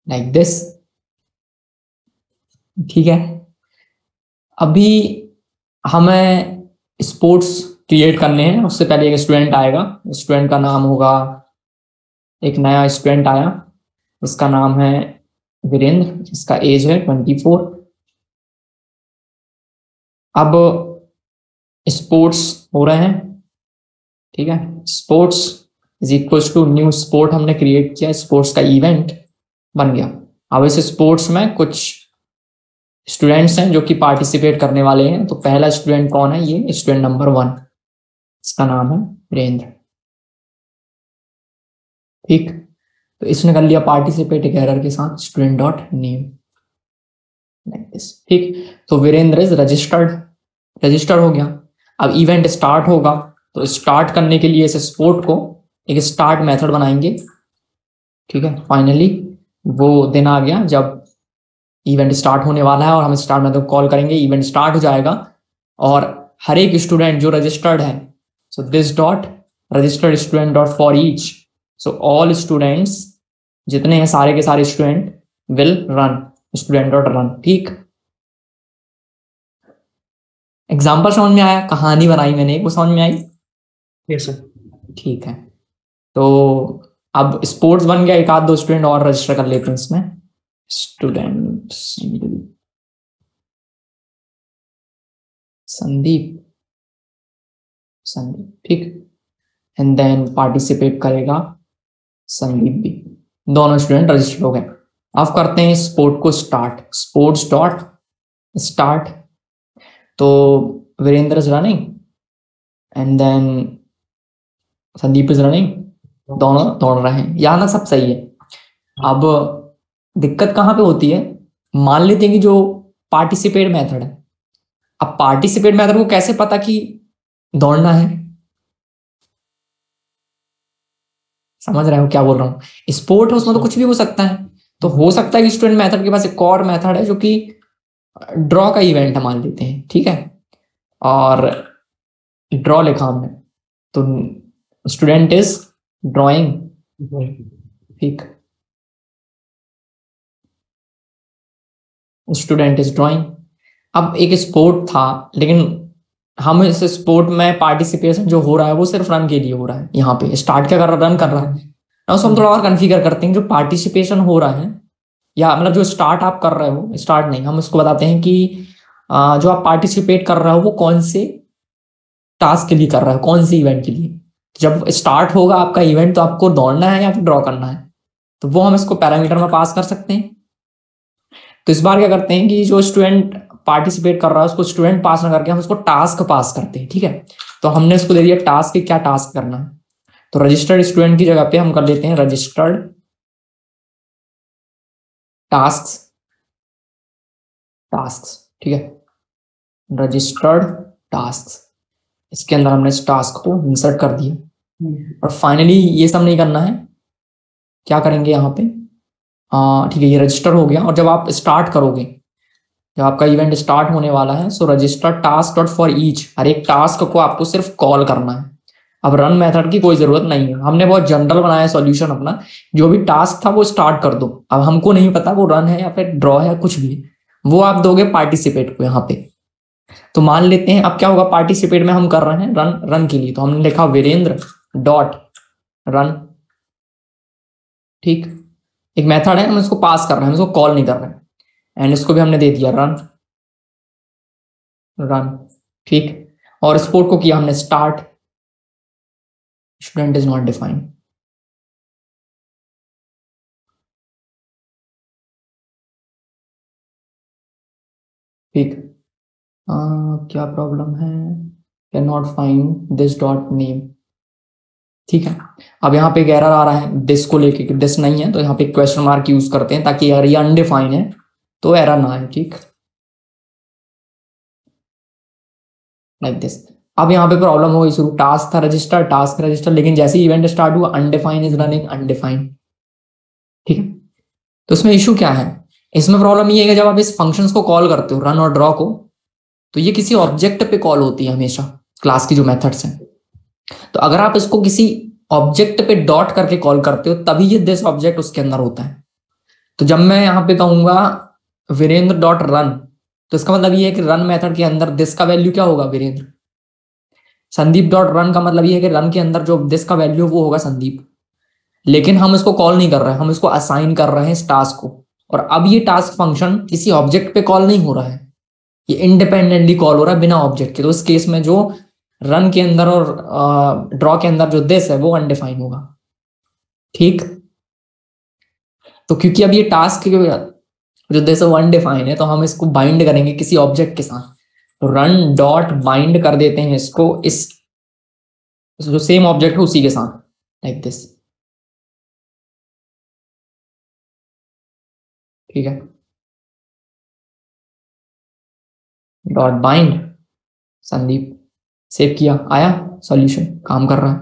लाइक दिस। ठीक है, अभी हमें स्पोर्ट्स क्रिएट करने हैं, उससे पहले एक स्टूडेंट आएगा, स्टूडेंट का नाम होगा, एक नया स्टूडेंट आया, उसका नाम है वीरेंद्र, जिसका एज है 24। अब स्पोर्ट्स हो रहे हैं। ठीक है, sports is equals to new sport हमने क्रिएट किया, स्पोर्ट्स का इवेंट बन गया। अब इस स्पोर्ट्स में कुछ स्टूडेंट्स हैं जो कि पार्टिसिपेट करने वाले हैं, तो पहला स्टूडेंट कौन है, ये स्टूडेंट नंबर 1, इसका नाम है वीरेंद्र। ठीक, तो इसने कर लिया पार्टिसिपेट एक एरर के साथ student dot name like this. ठीक, तो वीरेंद्र इज रजिस्टर्ड, रजिस्टर हो गया। अब इवेंट स्टार्ट होगा, तो स्टार्ट करने के लिए इस स्पोर्ट को एक स्टार्ट मेथड बनाएंगे। ठीक है, फाइनली वो दिन आ गया जब इवेंट स्टार्ट होने वाला है और हम स्टार्ट मेथड कॉल करेंगे, इवेंट स्टार्ट हो जाएगा और हर एक स्टूडेंट जो रजिस्टर्ड है, so this dot registered student dot for each, so all students जितने हैं सारे के सारे student will run, student dot run. ठीक, एग्जाम्पल समझ में आया, कहानी बनाई मैंने, वो समझ में आई? Yes sir. ठीक है, तो अब स्पोर्ट्स बन गया, एक आध दो स्टूडेंट और रजिस्टर कर लेते हैं इसमें, स्टूडेंट संदीप, ठीक, एंड देन पार्टिसिपेट करेगा संदीप भी, दोनों स्टूडेंट रजिस्टर हो गए। अब करते हैं स्पोर्ट को स्टार्ट, स्पोर्ट्स डॉट स्टार्ट, तो Virendra is running and then Sandeep is running, दोनों दौड़ रहे हैं, यहाँ तक सब सही है। अब दिक्कत कहाँ पे होती है, मान लेते हैं कि जो पार्टिसिपेट मेथड है, अब पार्टिसिपेट मेथड को कैसे पता कि दौड़ना है, समझ रहे हो क्या बोल रहा हूँ? स्पोर्ट है उसमें तो कुछ भी हो सकता है, तो हो सकता है कि स्टूडेंट मेथड के पास एक और मेथड है जो कि ड्रॉ का इवेंट है मान लेते हैं। ठीक है, और ड्रॉ लिखा हमने, तो स्टूडेंट इज ड्रॉइंग। ठीक, स्टूडेंट इज ड्रॉइंग। अब एक स्पोर्ट था, लेकिन हम इस स्पोर्ट में पार्टिसिपेशन जो हो रहा है वो सिर्फ रन के लिए हो रहा है, यहाँ पे स्टार्ट क्या कर रहा है, रन कर रहा है। उसको हम थोड़ा और कन्फिगर करते हैं, जो पार्टिसिपेशन हो रहा है या मतलब जो स्टार्ट आप कर रहे हो, स्टार्ट नहीं, हम उसको बताते हैं कि जो आप पार्टिसिपेट कर रहे हो वो कौन से टास्क के लिए कर रहा है, कौन से इवेंट के लिए। जब स्टार्ट होगा आपका इवेंट तो आपको दौड़ना है या फिर ड्रॉ करना है, तो वो हम इसको पैरामीटर में पास कर सकते हैं। तो इस बार क्या करते हैं कि जो स्टूडेंट पार्टिसिपेट कर रहा है उसको स्टूडेंट पास ना करके हम उसको टास्क पास करते हैं। ठीक है, तो हमने इसको दे दिया टास्क, क्या टास्क करना है, तो रजिस्टर्ड स्टूडेंट की जगह पे हम कर लेते हैं रजिस्टर्ड टास्क, ठीक है, रजिस्टर्ड टास्क, इसके अंदर हमने इस टास्क को इंसर्ट कर दिया। और फाइनली ये सब नहीं करना है, क्या करेंगे यहाँ पे, ठीक है, ये रजिस्टर हो गया। और जब आप स्टार्ट करोगे, जब आपका इवेंट स्टार्ट होने वाला है, so register task dot for each, हर एक टास्क को आपको सिर्फ कॉल करना है। अब रन मेथड की कोई जरूरत नहीं है, हमने बहुत जनरल बनाया सॉल्यूशन अपना, जो भी टास्क था वो स्टार्ट कर दो। अब हमको नहीं पता वो रन है या फिर ड्रॉ है, कुछ भी, वो आप दोगे पार्टिसिपेट को यहाँ पे। तो मान लेते हैं अब क्या होगा, पार्टिसिपेट में हम कर रहे हैं रन के लिए, तो हमने लिखा वीरेंद्र डॉट रन। ठीक, एक मेथड है, हम इसको पास कर रहे हैं, हम इसको कॉल नहीं कर रहे हैं, एंड इसको भी हमने दे दिया रन। ठीक, और स्पोर्ट को किया हमने start, student is not defined. ठीक। क्या प्रॉब्लम है, can not find this dot name. ठीक है, अब यहाँ पे एक एरर आ रहा है दिस को लेके कि दिस नहीं है, तो यहाँ पे क्वेश्चन मार्क यूज करते हैं ताकि अगर ये अनडिफाइन है तो एरर ना आए। ठीक, लाइक दिस। अब यहाँ पे प्रॉब्लम हो गई शुरू, टास्क था रजिस्टर, लेकिन जैसे ही इवेंट स्टार्ट हुआ अनडिफाइन इज रनिंग अनडिफाइंड। ठीक है, तो इसमें इशू क्या है, इसमें प्रॉब्लम ये है कि जब आप इस फंक्शंस को कॉल करते हो रन और ड्रॉ को, तो ये किसी ऑब्जेक्ट पे कॉल होती है हमेशा, क्लास की जो मेथड्स हैं। तो अगर आप इसको किसी ऑब्जेक्ट पे डॉट करके कॉल करते हो तभी ये दिस ऑब्जेक्ट उसके अंदर होता है। तो जब मैं यहाँ पे कहूंगा वीरेंद्र डॉट रन, तो इसका मतलब ये है कि रन मेथड के अंदर दिस का वैल्यू क्या होगा, वीरेंद्र। संदीप डॉट रन का मतलब ये है कि रन के अंदर जो दिस का वैल्यू वो होगा संदीप। लेकिन हम इसको कॉल नहीं कर रहे हैं, हम इसको असाइन कर रहे हैं इस टास्क को। और अब ये टास्क फंक्शन किसी ऑब्जेक्ट पे कॉल नहीं हो रहा है, ये इंडिपेंडेंटली कॉल हो रहा है बिना ऑब्जेक्ट के। तो इस केस में जो रन के अंदर और ड्रॉ के अंदर जो दिस है वो अनडिफाइन होगा। ठीक, तो क्योंकि अब ये टास्क जो दिस है वो अनडिफाइन है, तो हम इसको बाइंड करेंगे किसी ऑब्जेक्ट के साथ। तो रन डॉट बाइंड कर देते हैं इसको इस जो सेम ऑब्जेक्ट है उसी के साथ, लाइक दिस। ठीक है, डॉट बाइंड संदीप, सेव किया, आया सॉल्यूशन, काम कर रहा है।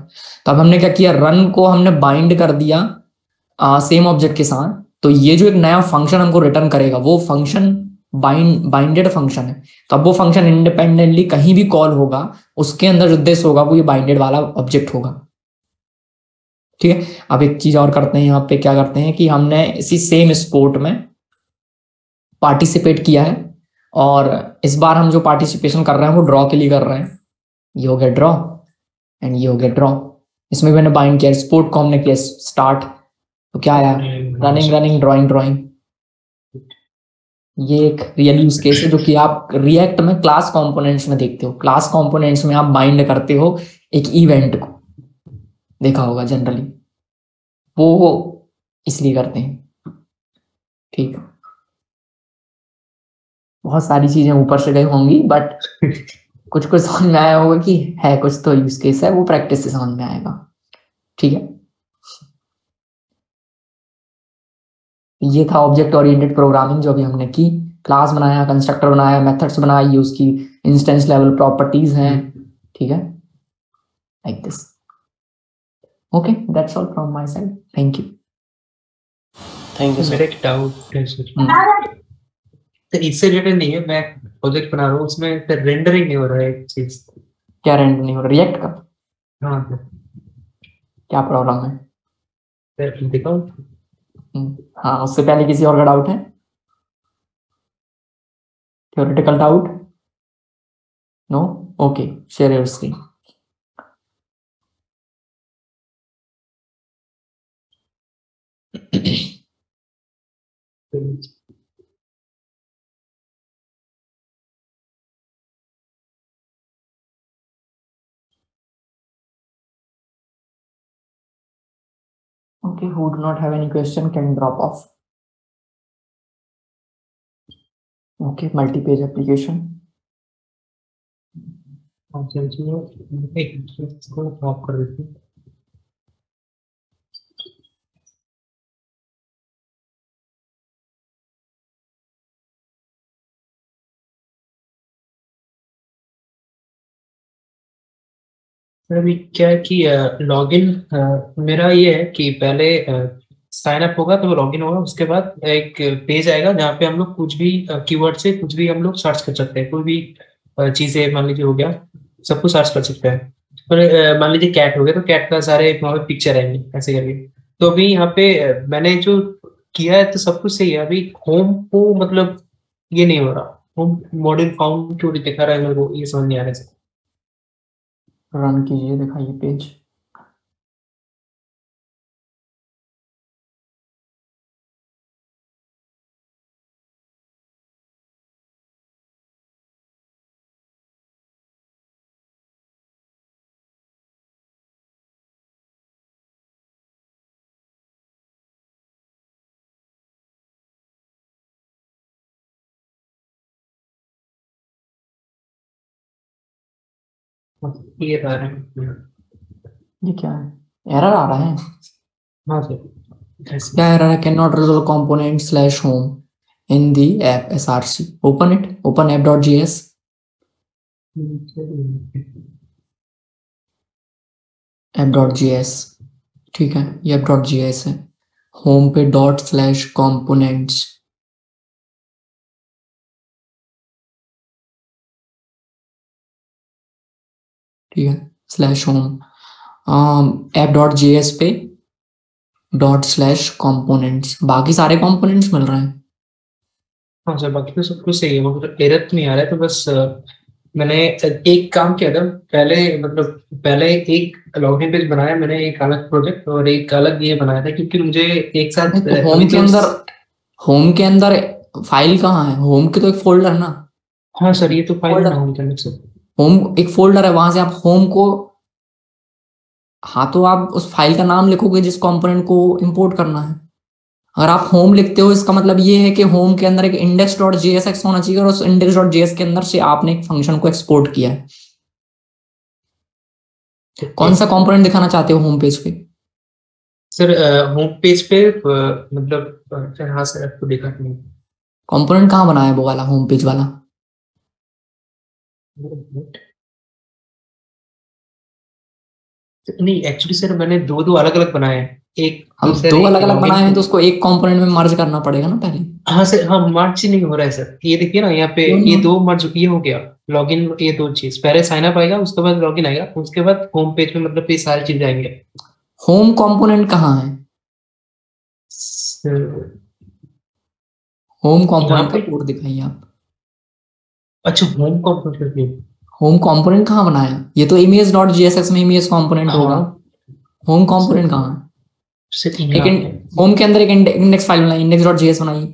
तो अब हमने क्या किया, रन को हमने बाइंड कर दिया सेम ऑब्जेक्ट के साथ। तो ये जो एक नया फंक्शन हमको रिटर्न करेगा वो फंक्शन बाइंडेड फंक्शन है। तो अब वो फंक्शन इंडिपेंडेंटली कहीं भी कॉल होगा, उसके अंदर जो दिस होगा वो ये बाइंडेड वाला ऑब्जेक्ट होगा। ठीक है, अब एक चीज और करते हैं, यहाँ पे क्या करते हैं कि हमने इसी सेम स्पोर्ट में पार्टिसिपेट किया है, और इस बार हम जो पार्टिसिपेशन कर रहे हैं वो ड्रॉ के लिए कर रहे हैं। ये हो गया ड्रॉ एंड ये हो गया ड्रॉ। इसमें मैंने बाइंड किया, स्पोर्ट को हमने किया स्टार्ट, तो क्या आया, रनिंग रनिंग ड्राइंग ड्राइंग। ये एक रियल यूज केस है जो कि आप रिएक्ट में क्लास कंपोनेंट्स में देखते हो। क्लास कंपोनेंट्स में आप बाइंड करते हो एक इवेंट को, देखा होगा जनरली, वो इसलिए करते हैं। ठीक, बहुत सारी चीजें ऊपर से गई होंगी बट कुछ कुछ समझ में आया होगा कि है कुछ तो यूज केस है, वो प्रैक्टिस से समझ में आएगा। ठीक है, ये था ऑब्जेक्ट ओरिएंटेड प्रोग्रामिंग जो अभी हमने की। क्लास बनाया, कंस्ट्रक्टर बनाया, मेथड्स बनाया, ये उसकी इंस्टेंस लेवल प्रॉपर्टीज हैं। ठीक है, like this. Okay, that's all from my side, thank you. Thank you मेरा सर। एक डाउट है सर, तो इससे रिलेटेड नहीं है, मैं प्रोजेक्ट बना रहा हूँ उसमें फिर रेंडरिंग नहीं हो रहा है एक चीज। क्या रेंडर नहीं हो रहा, रिएक्ट का हाँ क्या प्रॉब्लम है? फिर दिखाओ। हाँ, उससे पहले किसी और का डाउट है, theoretical doubt? No, okay, share your screen. Okay, who do not have any question can drop off. Okay, multi-page application. एक इसको ऑफ कर देते हैं। सर अभी क्या है कि लॉगिन मेरा ये है कि पहले साइन अप होगा तो लॉगिन होगा, उसके बाद एक पेज आएगा जहाँ पे हम लोग कुछ भी कीवर्ड से कुछ भी हम लोग सर्च कर सकते हैं, कोई भी चीजें मान लीजिए हो गया, सब कुछ सर्च कर सकते हैं। पर मान लीजिए कैट हो गया तो कैट का सारे वहाँ पे पिक्चर आएंगे ऐसे करके। तो अभी यहाँ पे मैंने जो किया है तो सब कुछ सही है, अभी होम को मतलब ये नहीं हो रहा, होम मॉड्यूल फाउंड क्यों दिखा रहा है मेरे को, ये समझ नहीं आ रहा है। रन कीजिए, दिखाइए पेज। ये आ रहा है। ये क्या है, एरर आ रहा है? हाँ सर ऐसे। क्या एरर है? Can not resolve component slash home in the app src, open it, open app.js, app.js, ठीक है, ये app.js है, होम पे डॉट स्लैश कंपोनेंट्स, ठीक है, स्लैश होम app.js पे डॉट स्लैश कंपोनेंट्स, बाकी सारे कंपोनेंट्स मिल रहे हैं। हाँ सर बाकी तो सब कुछ सही है, मतलब एरर तो नहीं आ रहा है। तो बस मैंने एक काम किया था पहले, मतलब पहले एक लॉगिन पेज बनाया मैंने, एक अलग प्रोजेक्ट और एक अलग ये बनाया था, क्योंकि मुझे एक साथ तो अभी तो होम के अंदर फाइल कहाँ है? होम के तो एक फोल्डर है ना, हाँ सर ये तो फाइल है फोल्डर, ना होम के अंदर से। होम एक फोल्डर है, वहां से आप होम को, हाँ तो आप उस फाइल का नाम लिखोगे जिस कंपोनेंट को इंपोर्ट करना है। अगर आप होम लिखते हो इसका मतलब ये है कि होम के अंदर एक index.jsx होना चाहिए और उस index.js के अंदर से आपने एक फंक्शन को एक्सपोर्ट किया है। कौन सा कंपोनेंट दिखाना चाहते हो होम पेज पे? सर होम पेज पे मतलब सर हाँ सर आपको देखा नहीं। कंपोनेंट कहाँ बनाया है वो वाला होम पेज वाला? नहीं एक्चुअली सर मैंने दो दो अलग अलग बनाए हैं। एक तो अब सर दो एक अलग अलग बनाए लॉगिन। हैं तो उसको एक कंपोनेंट में मर्ज करना पड़ेगा ना पहले। हाँ सर हाँ मार्च ही नहीं हो रहा है सर, ये देखिए ना यहाँ पे क्यों नहीं ये हो दो मर्ज ये हो गया लॉगिन, ये दो चीज पहले साइन अप आएगा उसके बाद लॉगिन आएगा उसके बाद होम पेज में मतलब ये सारी चीजें आएंगे। होम कंपोनेंट कहाँ है? सर, होम यहाँ कंपोनेंट का पे कोड दिखाइए आप। अच्छा होम कंपोनेंट। होम कंपोनेंट कहाँ बनाया? ये तो इमेज डॉट जेएसएक्स में इमेज कंपोनेंट होगा। हाँ होम सर कंपोनेंट कहाँ है? सर एक यहाँ पे होम के अंदर एक इंडेक्स फाइल बनाइए, index.js बनाइए,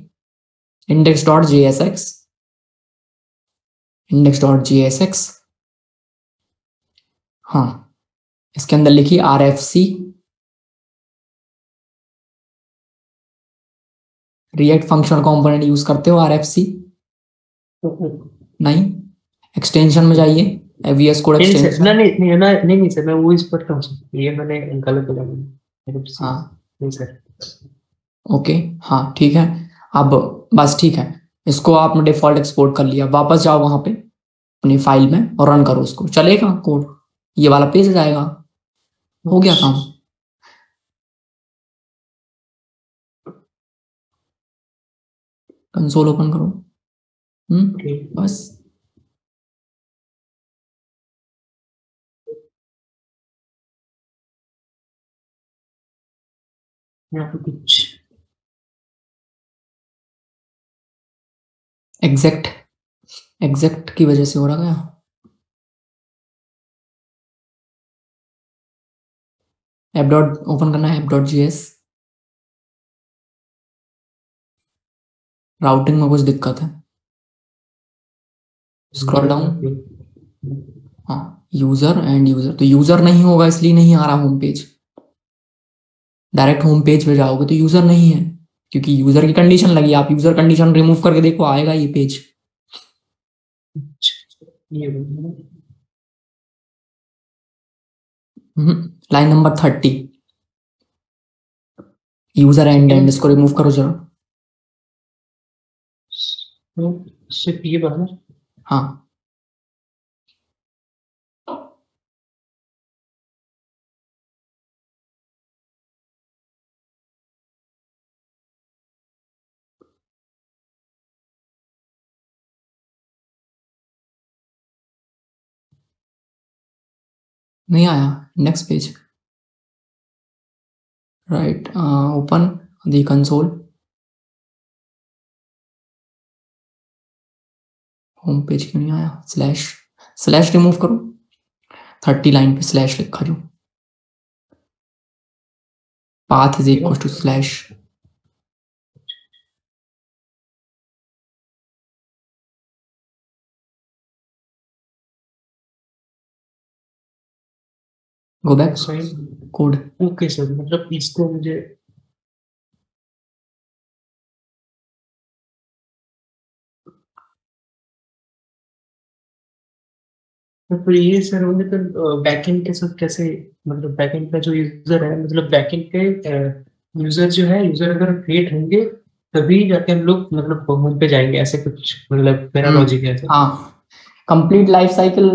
index.jsx, index.jsx, हाँ, इसके अंदर लिखिए RFC, react functional component use करते हो RFC? नहीं, एक्सटेंशन में जाइए, VS कोड नहीं सर ना एक्सटेंशन, नहीं नहीं ना नहीं नहीं सर मैं वो इस पढ़ता हूँ सर, ये मैंने गलत बोला मैंने हाँ नहीं सर। ओके, हाँ ठीक है। अब बस ठीक है, इसको आपने डिफॉल्ट एक्सपोर्ट कर लिया, वापस जाओ वहां पे अपनी फाइल में और रन करो उसको, चलेगा कोड, ये वाला पेज आ जाएगा, हो गया काम। कंसोल ओपन करो, बस। यहाँ पे कुछ एग्जैक्ट, एग्जैक्ट की वजह से हो रहा है। ऐप डॉट ओपन करना है, app.js, राउटिंग में कुछ दिक्कत है, स्क्रॉल डाउन, हाँ, यूजर एंड यूजर, तो यूजर नहीं होगा इसलिए नहीं आ रहा home page. Direct home page पे जाओगे तो यूजर नहीं है, क्योंकि यूजर की कंडीशन लगी, आप यूजर कंडीशन रिमूव करके देखो आएगा ये पेज। ये line number 30, user and and, इसको रिमूव करो जरा। सिर्फ ये बना। हाँ नहीं आया, नेक्स्ट पेज, राइट, ओपन दी कंसोल, होम पेज क्यों नहीं आया? स्लैश, स्लैश रिमूव करो, 30 लाइन पे स्लैश लिखा जो, path is equals to slash, go back, code, okay sir मतलब इसको मुझे तो फिर ये सर होंगे तो बैकएंड के साथ कैसे, मतलब बैकएंड का जो यूजर है, मतलब बैकएंड के यूजर जो है, यूजर अगर क्रिएट होंगे तभी जाके हम लोग मतलब होम पे जाएंगे, ऐसे कुछ मतलब मेरा लॉजिक है सर। हाँ, कंप्लीट लाइफ साइकिल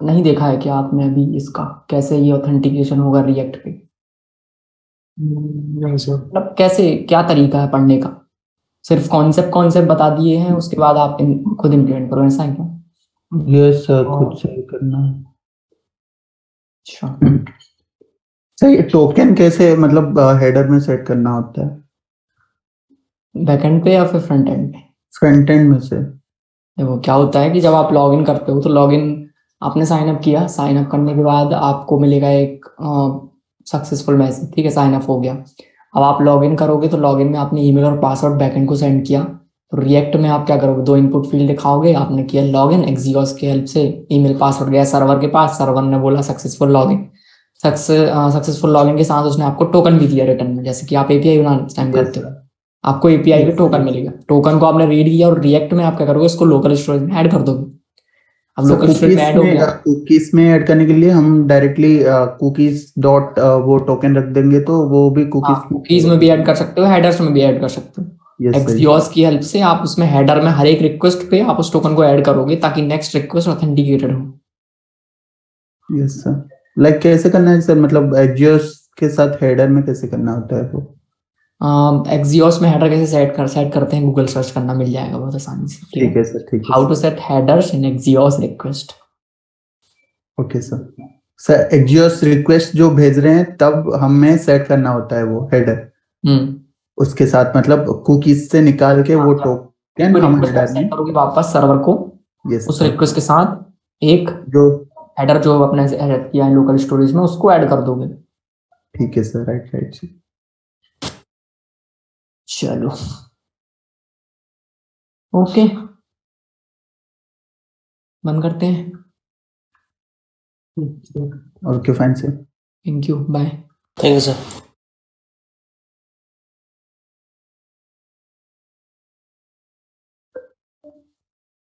नहीं देखा है क्या आपने अभी इसका, कैसे ये ऑथेंटिकेशन होगा रिएक्ट पे? नहीं सर। मतलब कैसे, क्या तरीका है पढ़ने का? सिर्फ कॉन्सेप्ट बता दिए हैं, उसके बाद आप खुद इम्प्लीमेंट करो, ऐसा है क्या? यस खुद से करना है। अच्छा, सही। टोकन कैसे मतलब हेडर में सेट करना होता है? बैकएंड पे या फिर फ्रंट एंड पे? फ्रंट एंड में से। देखो क्या होता है कि जब आप लॉगिन करते हो तो लॉगिन आपने साइन अप किया, साइन अप करने के बाद आपको मिलेगा एक सक्सेसफुल मैसेज, ठीक है, साइन अप हो गया। अब आप लॉगिन करोगे तो लॉगिन में आपने ईमेल और पासवर्ड बैकएंड को सेंड किया, तो रिएक्ट में आप क्या करोगे, 2 इनपुट फील्ड दिखाओगे, आपने किया लॉगिन एक्सियोस की हेल्प से, ईमेल पासवर्ड गया सर्वर के पास, सर्वर ने बोला सक्सेसफुल लॉगिन, सक्सेसफुल लॉगिन के साथ उसने आपको टोकन भी दिया रिटर्न में, जैसे कि आप एपीआई बनाने टाइम करते हो, आपको एपीआई पे टोकन मिलेगा। टोकन को आपने रीड किया और रिएक्ट में आप क्या करोगे, इसको लोकल स्टोरेज में ऐड कर दोगे। अब लोकल स्टोरेज में ऐड हो गया, कुकीज में ऐड करने के लिए हम डायरेक्टली कुकीज डॉट वो टोकन रख देंगे, तो वो भी कुकीज में भी ऐड कर सकते हो, हेडर्स में भी ऐड कर सकते हो। एक्सियोस की हेल्प से आप उसमें हेडर में हर एक रिक्वेस्ट पे आप उस टोकन को ऐड करोगे ताकि नेक्स्ट रिक्वेस्ट ऑथेंटिकेटेड हो। Yes sir. लाइक कैसे करना है सर, मतलब एक्सियोस के साथ हेडर में कैसे करना होता है वो? एक्सियोस में हेडर कैसे सेट करते हैं, गूगल सर्च करना, मिल जाएगा बहुत आसानी से। ठीक है सर, ठीक है। How to set headers in axios request. Okay sir. Sir axios request जो भेज रहे हैं तब हमें सेट करना होता है वो हेडर उसके साथ, मतलब कुकीज से निकाल के वो टोकन हम हेडर में करोगे वापस सर्वर को। यस उस रिक्वेस्ट के साथ एक जो हेडर जो अपने ऐड किया है लोकल स्टोरेज में उसको ऐड कर दोगे। ठीक है सर, राइट राइट। चलो ओके, बंद करते हैं। Okay fine sir, thank you, bye. Thank you sir.